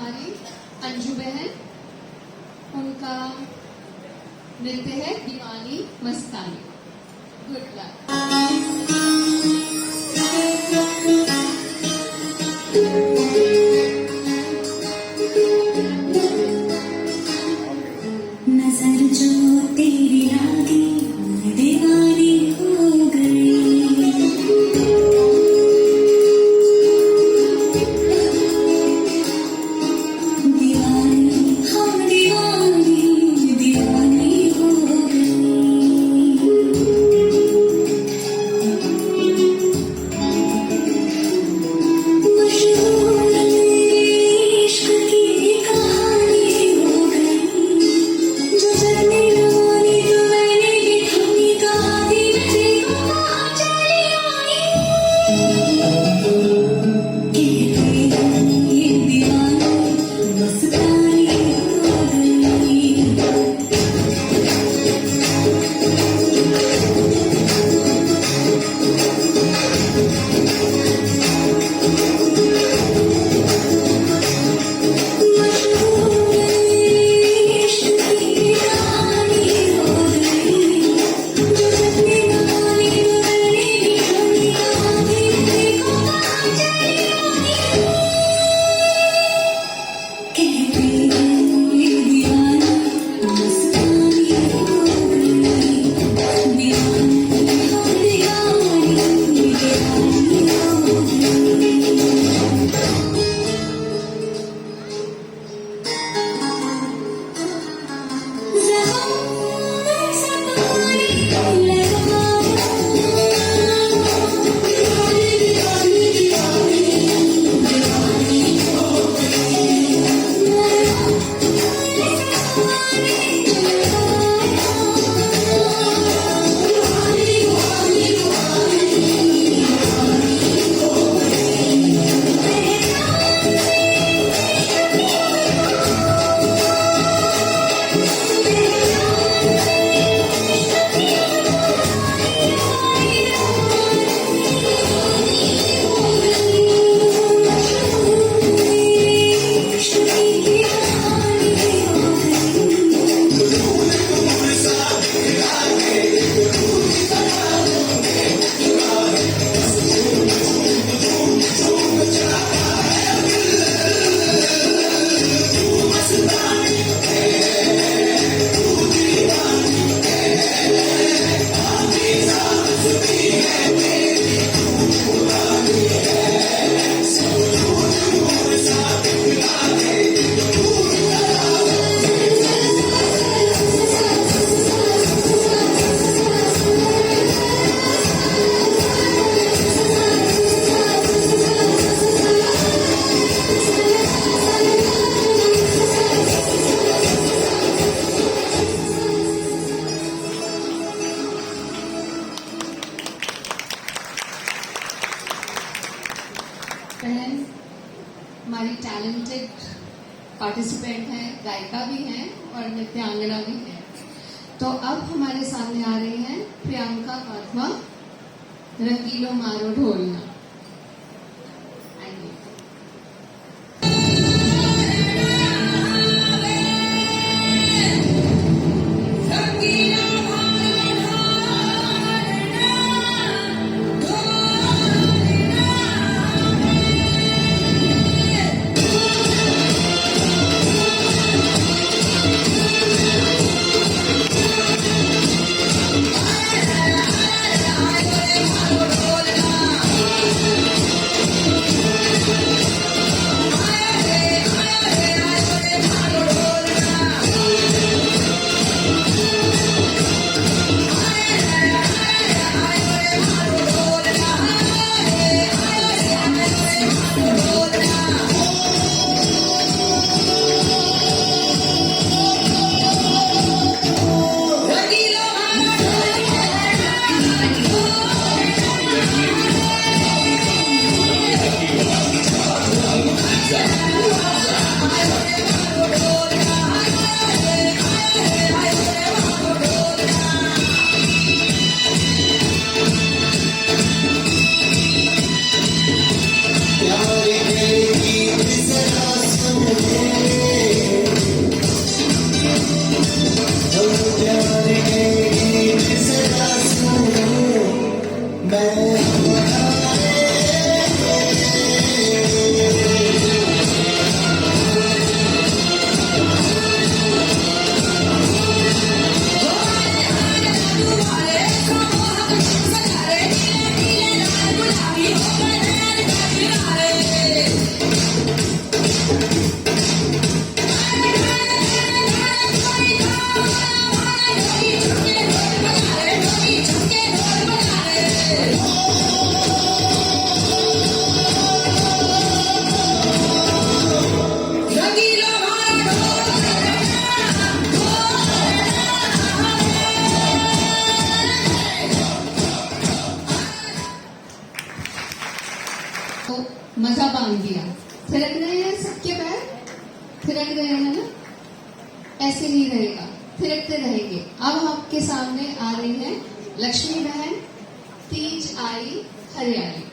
हमारी अंजू बहन, उनका नृत्य है दीवानी मस्तानी। Good luck. नजर जो तेरी लागी मैं दीवानी हो गई। दीवानी हम दीवानी दीवानी हो गई। मशहूर इश्क की कहानी हो गई। जो जगने वाली तो मैंने लिखनी कहानी देखो कहाँ चली आई। कहते हैं ये दीवानी मस्तानी हो गई। मशहूर इश्क की कहानी हो गई। जो जगने वाली तो मैंने लिखनी कहानी देखो कहाँ चली आई। कहते हैं ये दीवानी मस्तानी हो गई। दीवानी हम दीवानी दीवानी हो बहन हमारी टैलेंटेड पार्टिसिपेंट हैं, गायिका भी हैं और नृत्यांगना भी हैं। तो अब हमारे सामने आ रही हैं प्रियंका माधवा, रंगीलो मारो ढोलना। आइए। गई। थिरक रहे हैं ना, ऐसे ही रहेगा, थिरकते रहेंगे। अब आपके सामने आ रही है लक्ष्मी बहन, तीज आई हरियाली।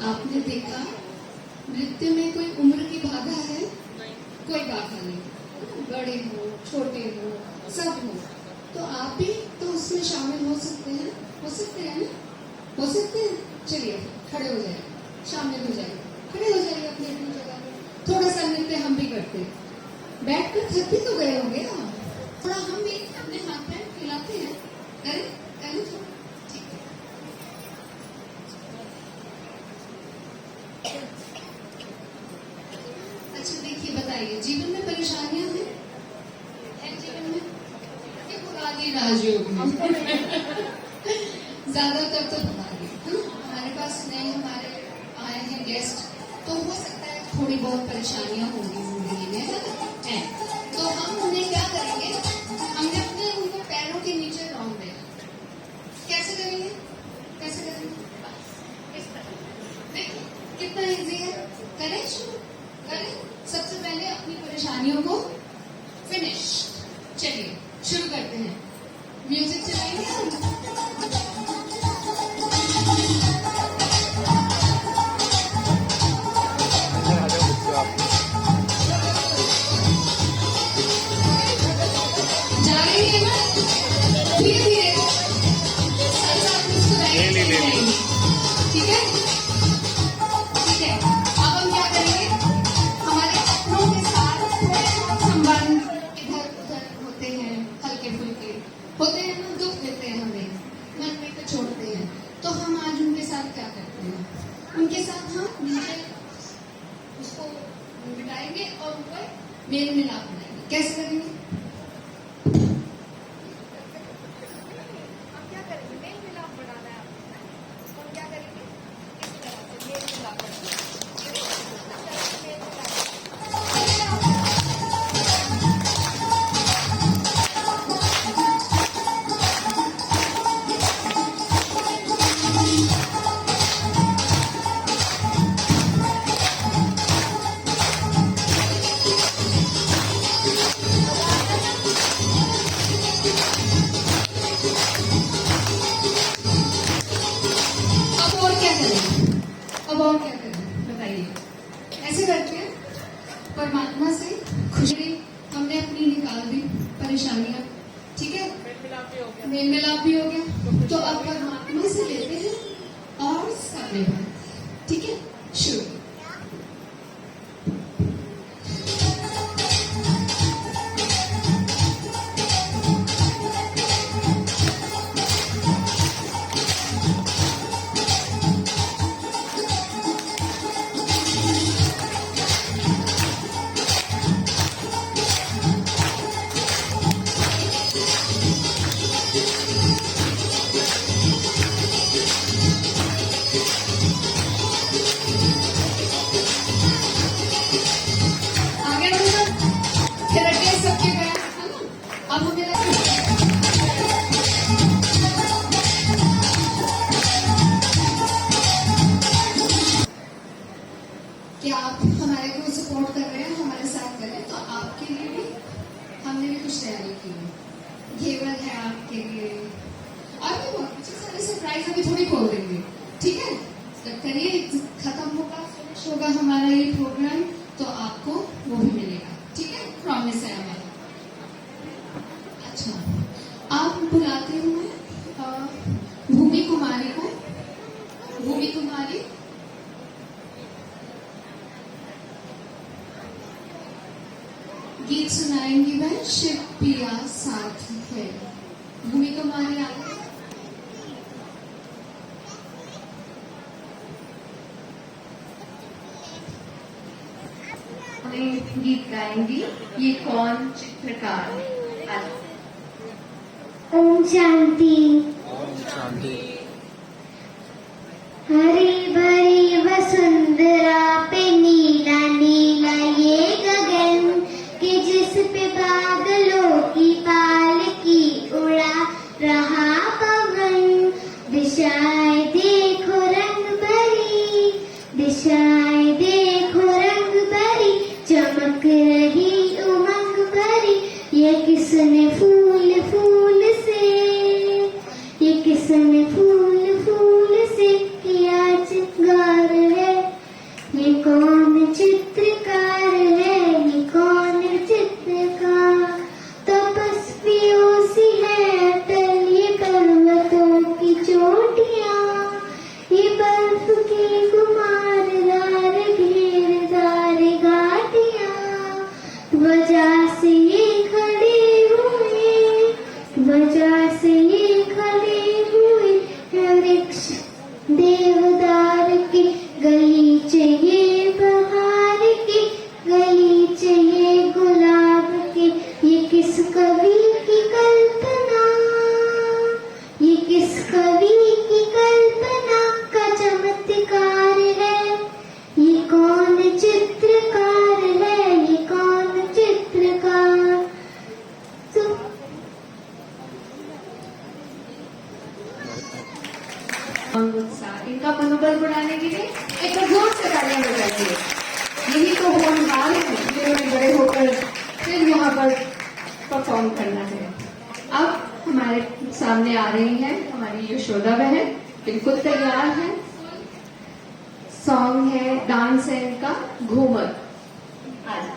आपने देखा नृत्य में कोई उम्र की बाधा है? कोई बाधा नहीं, बड़े हो छोटे हो सब हो, तो आप भी तो उसमें शामिल हो सकते हैं ना, हो सकते हैं। चलिए खड़े हो जाइए, शामिल हो जाइए, खड़े हो जाइए अपनी अपनी जगह पे। थोड़ा सा नृत्य हम भी करते हैं, बैठ कर थक भी तो गए होंगे आप, थोड़ा हम भी अपने हाथ पैर हिलाते हैं, करें थोड़ा, ठीक है। अच्छा देखिए, बताइए जीवन में परेशानियां हैं जीवन में? ये पुरानी राजयोग में ज्यादातर तो पुरानी है ना। हमारे पास नए हमारे आए हैं गेस्ट, तो हो सकता है थोड़ी बहुत परेशानियां होंगी जिंदगी में, है तो हम उन्हें क्या करेंगे, हमने अपने उनको पैरों के नीचे रौंद देना। कैसे करेंगे? इस तरह देखिए कितना इजी है, करें शुरू करें। सबसे पहले अपनी परेशानियों को फिनिश, चलिए शुरू करते हैं। म्यूजिक चलाएंगे हम। जा रही है ना, धीरे धीरे साथ साथ मुस्कुराएंगे, ठीक है ठीक है। अब हम क्या करेंगे, हमारे अपनों के साथ थोड़े संबंध इधर उधर होते हैं, हल्के फुल्के होते हैं ना, दुख देते हैं हमें, मन में तो छोड़ते हैं, तो हम आज उनके साथ क्या करते हैं, उनके साथ हम मिलकर उसको मिटाएंगे और ऊपर मेल मिलाप बनाएंगे। कैसे करेंगे? परमात्मा से खुशी हमने अपनी निकाल दी परेशानियां, ठीक है, मेल मिलाप भी हो गया। तो अब परमात्मा से लेते हैं और साम्यवाद, ठीक है, शुरू। आगे बढ़ो, फिर अगले सबके गया है ना। अब हमें कि आप हमारे को सपोर्ट कर रहे हैं, हमारे साथ कर रहे हैं, तो आपके लिए भी हमने भी कुछ तैयारी की है। घेवर है आपके लिए और भी बहुत कुछ सारे सरप्राइज अभी थोड़ी खोल देंगे, ठीक है। जब करिए खत्म होगा, फिनिश होगा हमारा ये प्रोग्राम, तो आपको वो भी मिलेगा, ठीक है, प्रॉमिस है हमारा। अच्छा, आप बुलाते हुए भूमि कुमारी को, भूमि कुमारी गीत सुनाएंगी, वह शिव पिया साथ है। भूमि कुमारी आप हमें गीत गाएंगी, ये कौन चित्रकार। ओम शांति। हरी भरी वसुंधरा पे नीला नीला ये गगन कि जिस पे बादलों की पालकी उड़ा रहा पवन। दिशाएं देखो रंग भरी, दिशाएं देखो रंग भरी, चमक रही उमंग भरी। ये किसने फूल फूल से, ये किसने फूल फूल से किया चित्कार है। ये कौन चित्रकार है, ये कौन चित्रकार। तपस्वियों सी है अटल ये पर्वतों की चोटियां। ये बर्फ की कुमारदार घेरदार घाटियां। वजह से ये खड़े हुए, वजह से ये खड़े हुए है वृक्ष देवदार के। गलीचे ये बहार के, गलीचे ये गुलाब के। ये किस कवि की कल्पना, ये किस कवि की कल्पना का चमत्कार है। ये कौन चित्रकार है, ये कौन चित्रकार। तो उत्साह, इनका मनोबल बढ़ाने के लिए एक बार जोर से तालियां बजाइए। यही तो होनहार है जिन्होंने बड़े होकर फिर यहाँ पर परफॉर्म करना है। अब हमारे सामने आ रही है हमारी यशोदा बहन, बिल्कुल तैयार है। सॉन्ग है, डांस है इनका घूमर। आज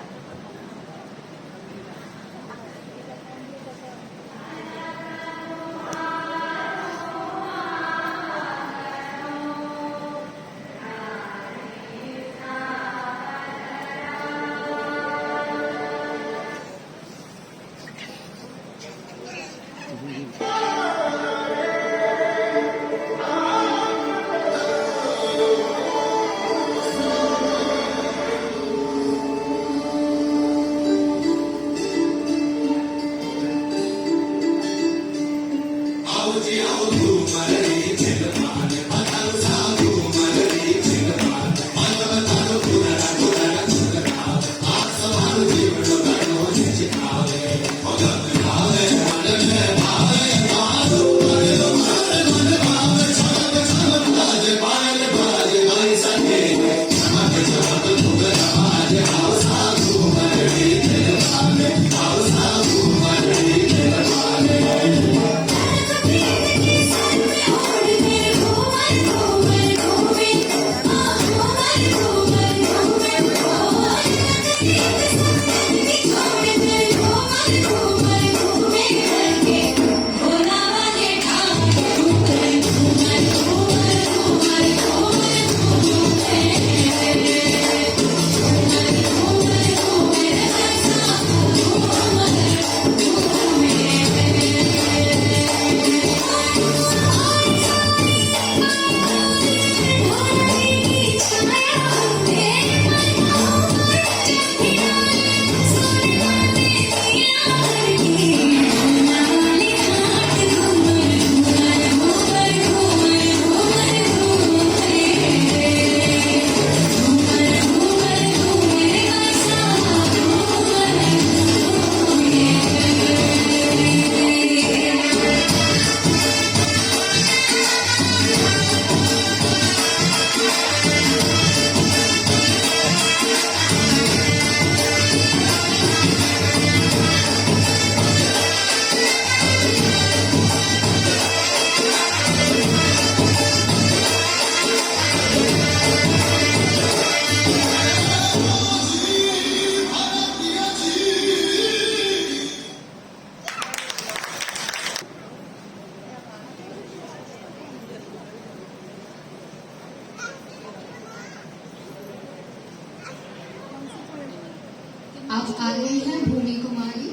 अब आ रही है भूमि कुमारी,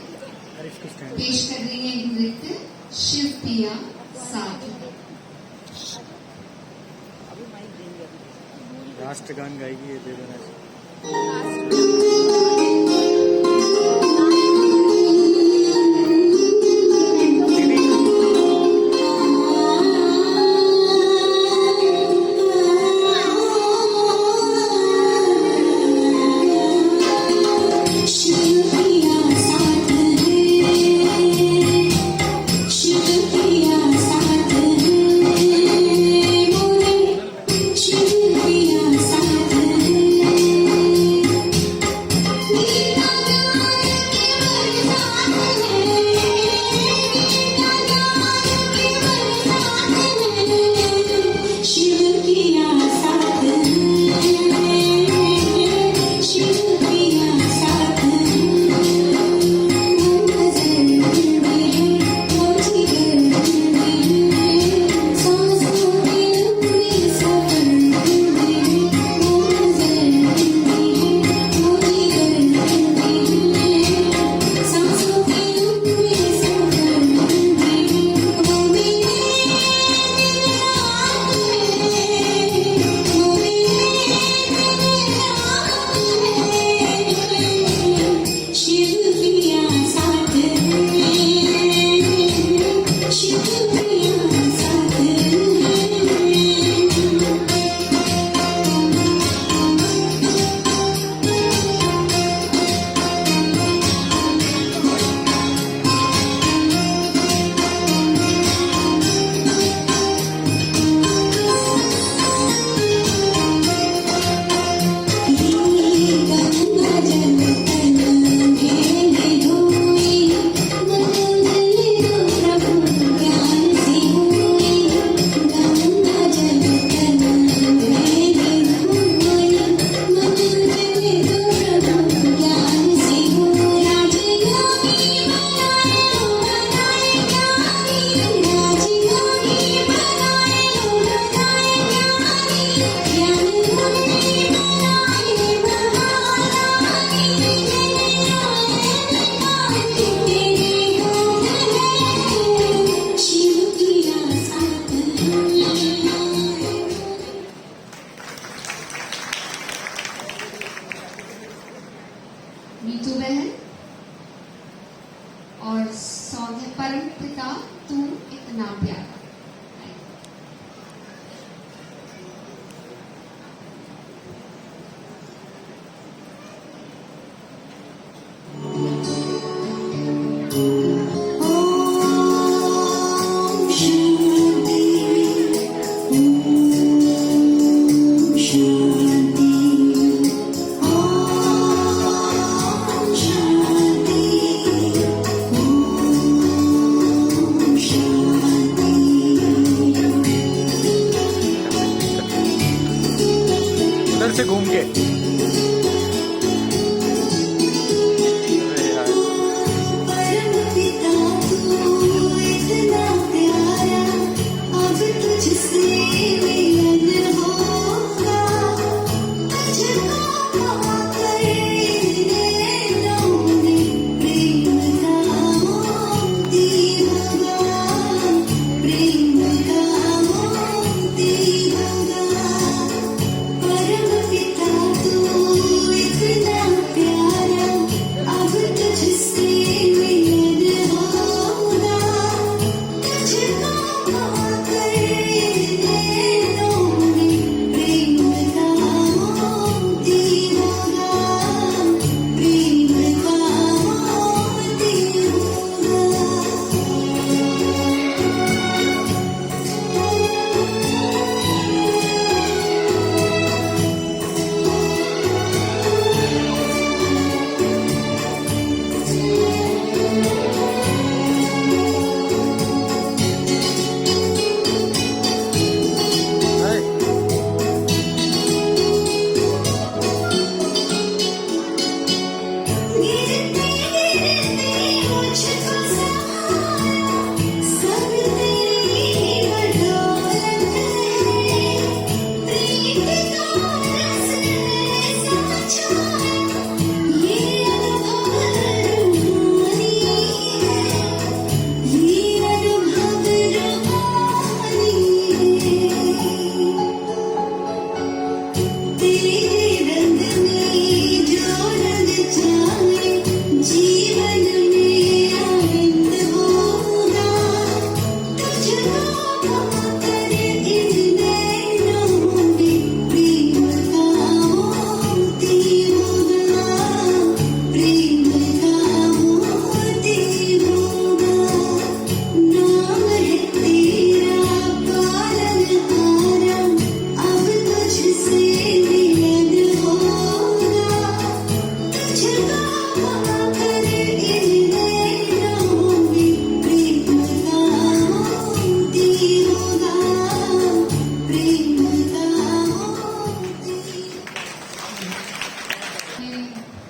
पेश कर रही है नृत्य शिव पिया साथ। राष्ट्रगान गाएगी ये दे देना। नीतू बहन और सॉन्ग है परम पिता तू इतना प्यारा। उधर से घूम के परम पिता तू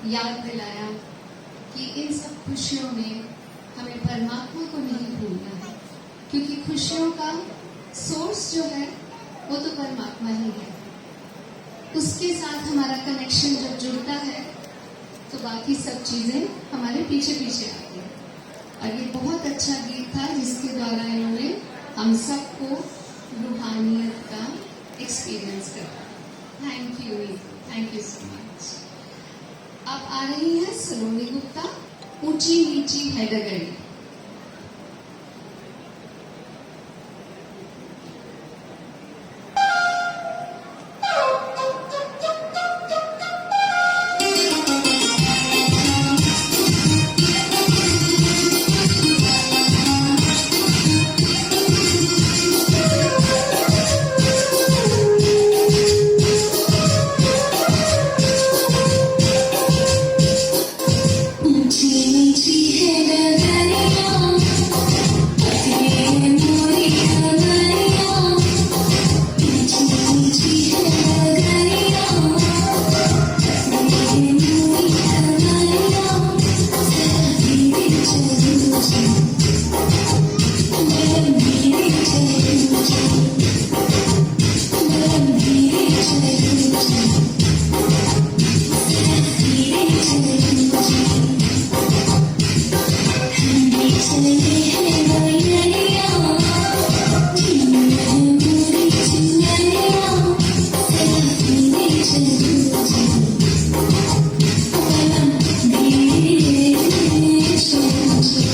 याद दिलाया कि इन सब खुशियों में हमें परमात्मा को नहीं भूलना है, क्योंकि खुशियों का सोर्स जो है वो तो परमात्मा ही है। उसके साथ हमारा कनेक्शन जब जुड़ता है तो बाकी सब चीजें हमारे पीछे पीछे आती हैं। और ये बहुत अच्छा गीत था जिसके द्वारा इन्होंने हम सबको रूहानियत का एक्सपीरियंस करा। Thank you so much. अब आ रही है सलोनी गुप्ता, ऊंची नीची है डगरी। ऊंची नीची है डगरिया, पतली है मोरी डगरिया। ऊंची नीची है डगरिया, पतली है मोरी डगरिया। जरा धीरे चलो जी, मैं धीरे चलूं जी, मैं धीरे चलूं जी, जरा धीरे चलूं जी। चले हैं बैरिया, चिन्ह है मोरी चिन्हरिया। जरा धीरे चलो जी, जरा धीरे चलो जी।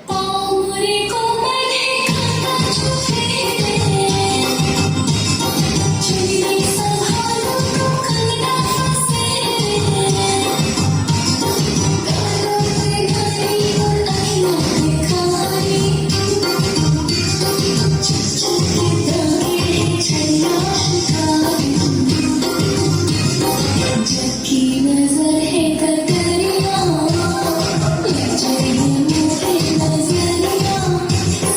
पाऊरी को बंधे कांटा छुपे, चुन्नी संभालो कंगना फंसे। गालों पे गाली और अखियों में खारी, चुप के दौड़े छल्ला शिकारी। जबकि नजर है करकरिया, लग जाएगी मोहे नजरिया।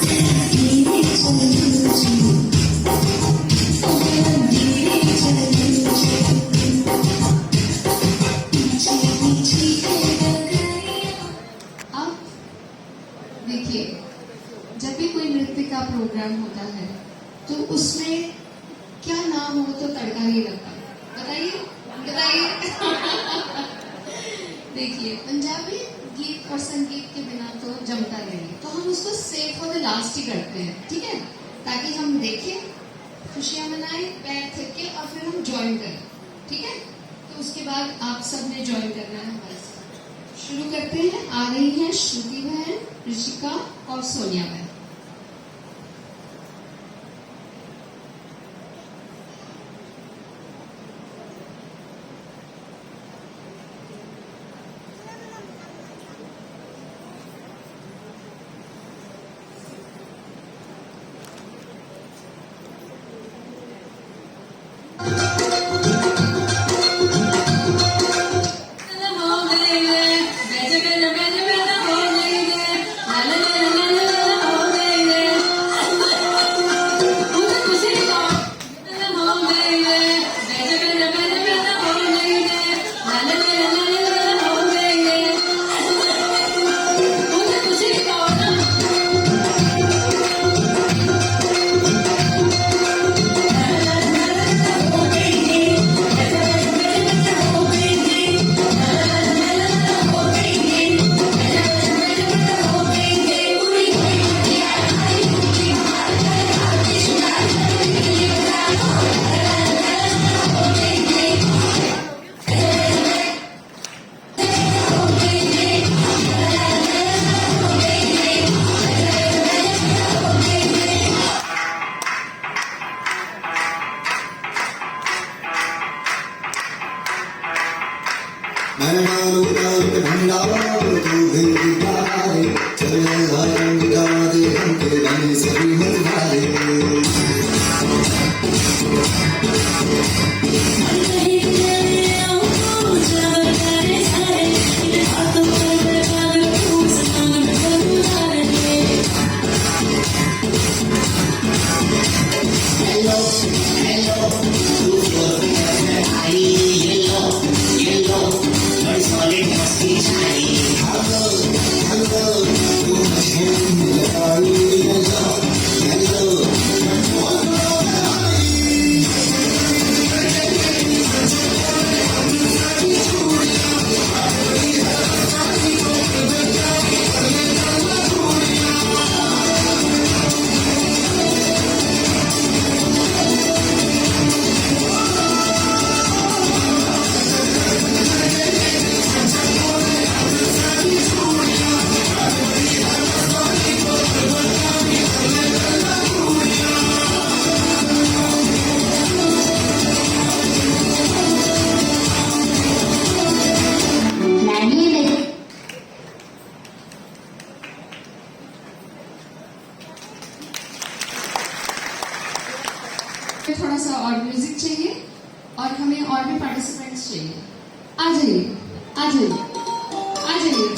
जरा धीरे चलो जी, जरा धीरे चलो जी। ऊंची नीची है डगरिया। अब देखिए, जब भी कोई नृत्य का प्रोग्राम होता है तो उसमें क्या ना हो तो तड़का नहीं लगता। बताइए बताइए। देखिए, पंजाबी गीत और संगीत के बिना तो जमता नहीं, तो हम उसको सेव फॉर द लास्ट ही करते हैं, ठीक है, ताकि हम देखें, खुशियां मनाएं, पैर थिरके और फिर हम ज्वाइन करें, ठीक है। तो उसके बाद आप सब ने ज्वाइन करना है हमारे साथ। शुरू करते हैं। आ रही हैं श्रुति बहन, ऋषिका और सोनिया बहन। Thank you. और हमें और भी पार्टिसिपेंट्स चाहिए। आ जाइए, आ जाइए, आ जाइए।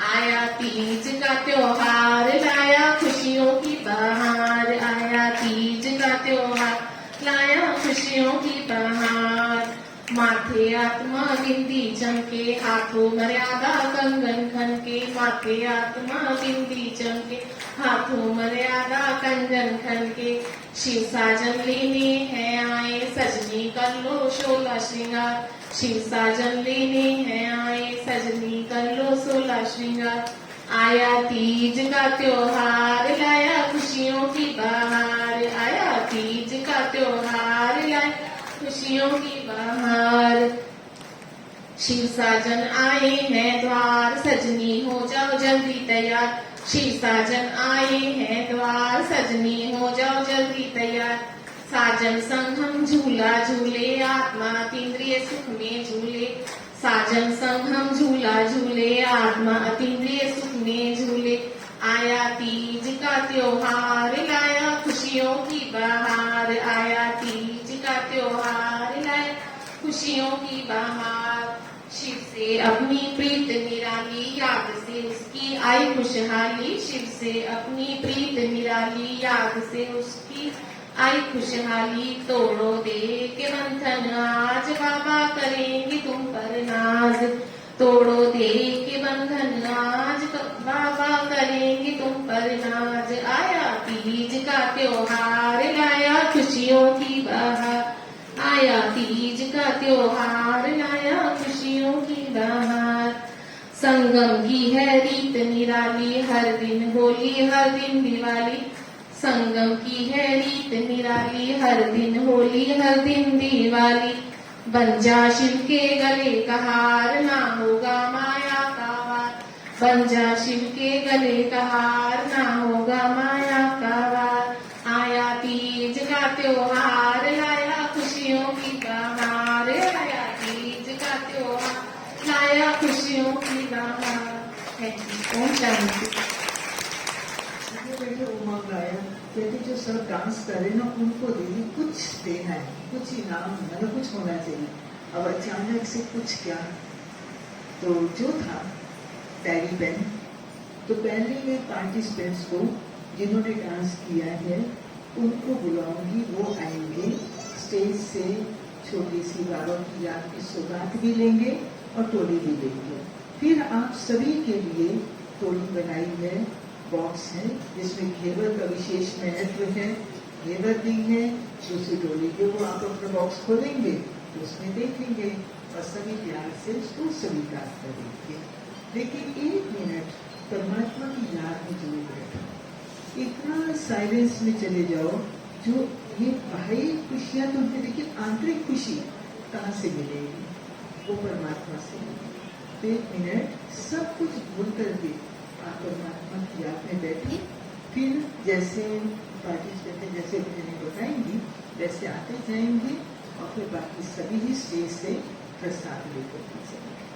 आया तीज का त्योहार, लाया खुशियों की बहार। आया तीज का त्योहार, लाया खुशियों की बहार। माथे आत्मा बिंदी चमके, हाथों मर्यादा कंगन खन के। माथे आत्मा बिंदी चमके, हाथों मर्यादा कंगन खन के। शिव साजन लेने हैं आए, सजनी कर लो शोला श्रृंगार। शिव साजन लेने हैं आए, सजनी कर लो सोला श्रृंगार। आया तीज का त्योहार, लाया खुशियों की बहार। आया तीज का त्योहार, लाया खुशियों की बहार। शिव साजन आए हैं द्वार, सजनी हो जाओ जल्दी तैयार। शिव साजन आए हैं द्वार, सजनी हो जाओ जल्दी तैयार। साजन संग हम झूला झूले, आत्मा अतीन्द्रिय सुख में झूले। साजन संग हम झूला झूले, आत्मा अतीन्द्रिय सुख में झूले। आया तीज का त्योहार, लाया खुशियों की बहार। आया तीज का त्योहार, लाया खुशियों की बहार। शिव से अपनी प्रीत निराली, याद से उसकी आई खुशहाली। शिव से अपनी प्रीत निराली, याद से उसकी आई खुशहाली। तोड़ो दे के बंधन आज, बाबा करेंगे तुम पर नाज। तोड़ो दे के बंधन आज, बाबा करेंगे तुम पर नाज। आया तीज का त्योहार, लाया खुशियों की बहार। आया तीज का त्योहार, लाया खुशियों की बहार। संगम की है रीत निराली, हर दिन होली हर दिन दिवाली। संगम की है रीत निराली, हर दिन होली हर दिन दिवाली। बन जा शिव के गले का हार, ना होगा माया का वार। बन जा शिव के गले का हार, ना होगा माया का वार। आया तीज का त्योहार, लाया खुशियों की बहार। आया तीज का त्योहार, लाया खुशियों की बहार। ओम शांति। बैठे उमंग आया, कहते जो सब डांस करे ना उनको दीदी कुछ देना है, कुछ इनाम मतलब कुछ होना चाहिए। अब अचानक से कुछ क्या, तो जो था डायरी पेन, तो पहले मैं पार्टिसिपेंट्स को जिन्होंने डांस किया है उनको बुलाऊंगी, वो आएंगे स्टेज से, छोटी सी बाबा की याद की सौगात भी लेंगे और टोली भी लेंगे। फिर आप सभी के लिए टोली बनाई है, बॉक्स है जिसमें घेवर का विशेष महत्व है। घेवर दी है दूसरी टोली के, वो आप अपना बॉक्स खोलेंगे तो उसमें देखेंगे और सभी प्यार से उसको स्वीकार करेंगे। लेकिन 1 मिनट परमात्मा की याद में जरूर बैठो, इतना साइलेंस में चले जाओ। जो ये बाहरी खुशियां तो होती, लेकिन आंतरिक खुशी कहाँ से मिलेगी? वो परमात्मा से। तो 1 मिनट सब कुछ भूल करके आप परमात्मा की याद में बैठे। फिर जैसे पार्टिसिपेंट जैसे उन्हें बताएंगी वैसे आते जाएंगे और फिर बाकी सभी ही स्टेज से प्रसाद लेकर चलेंगे।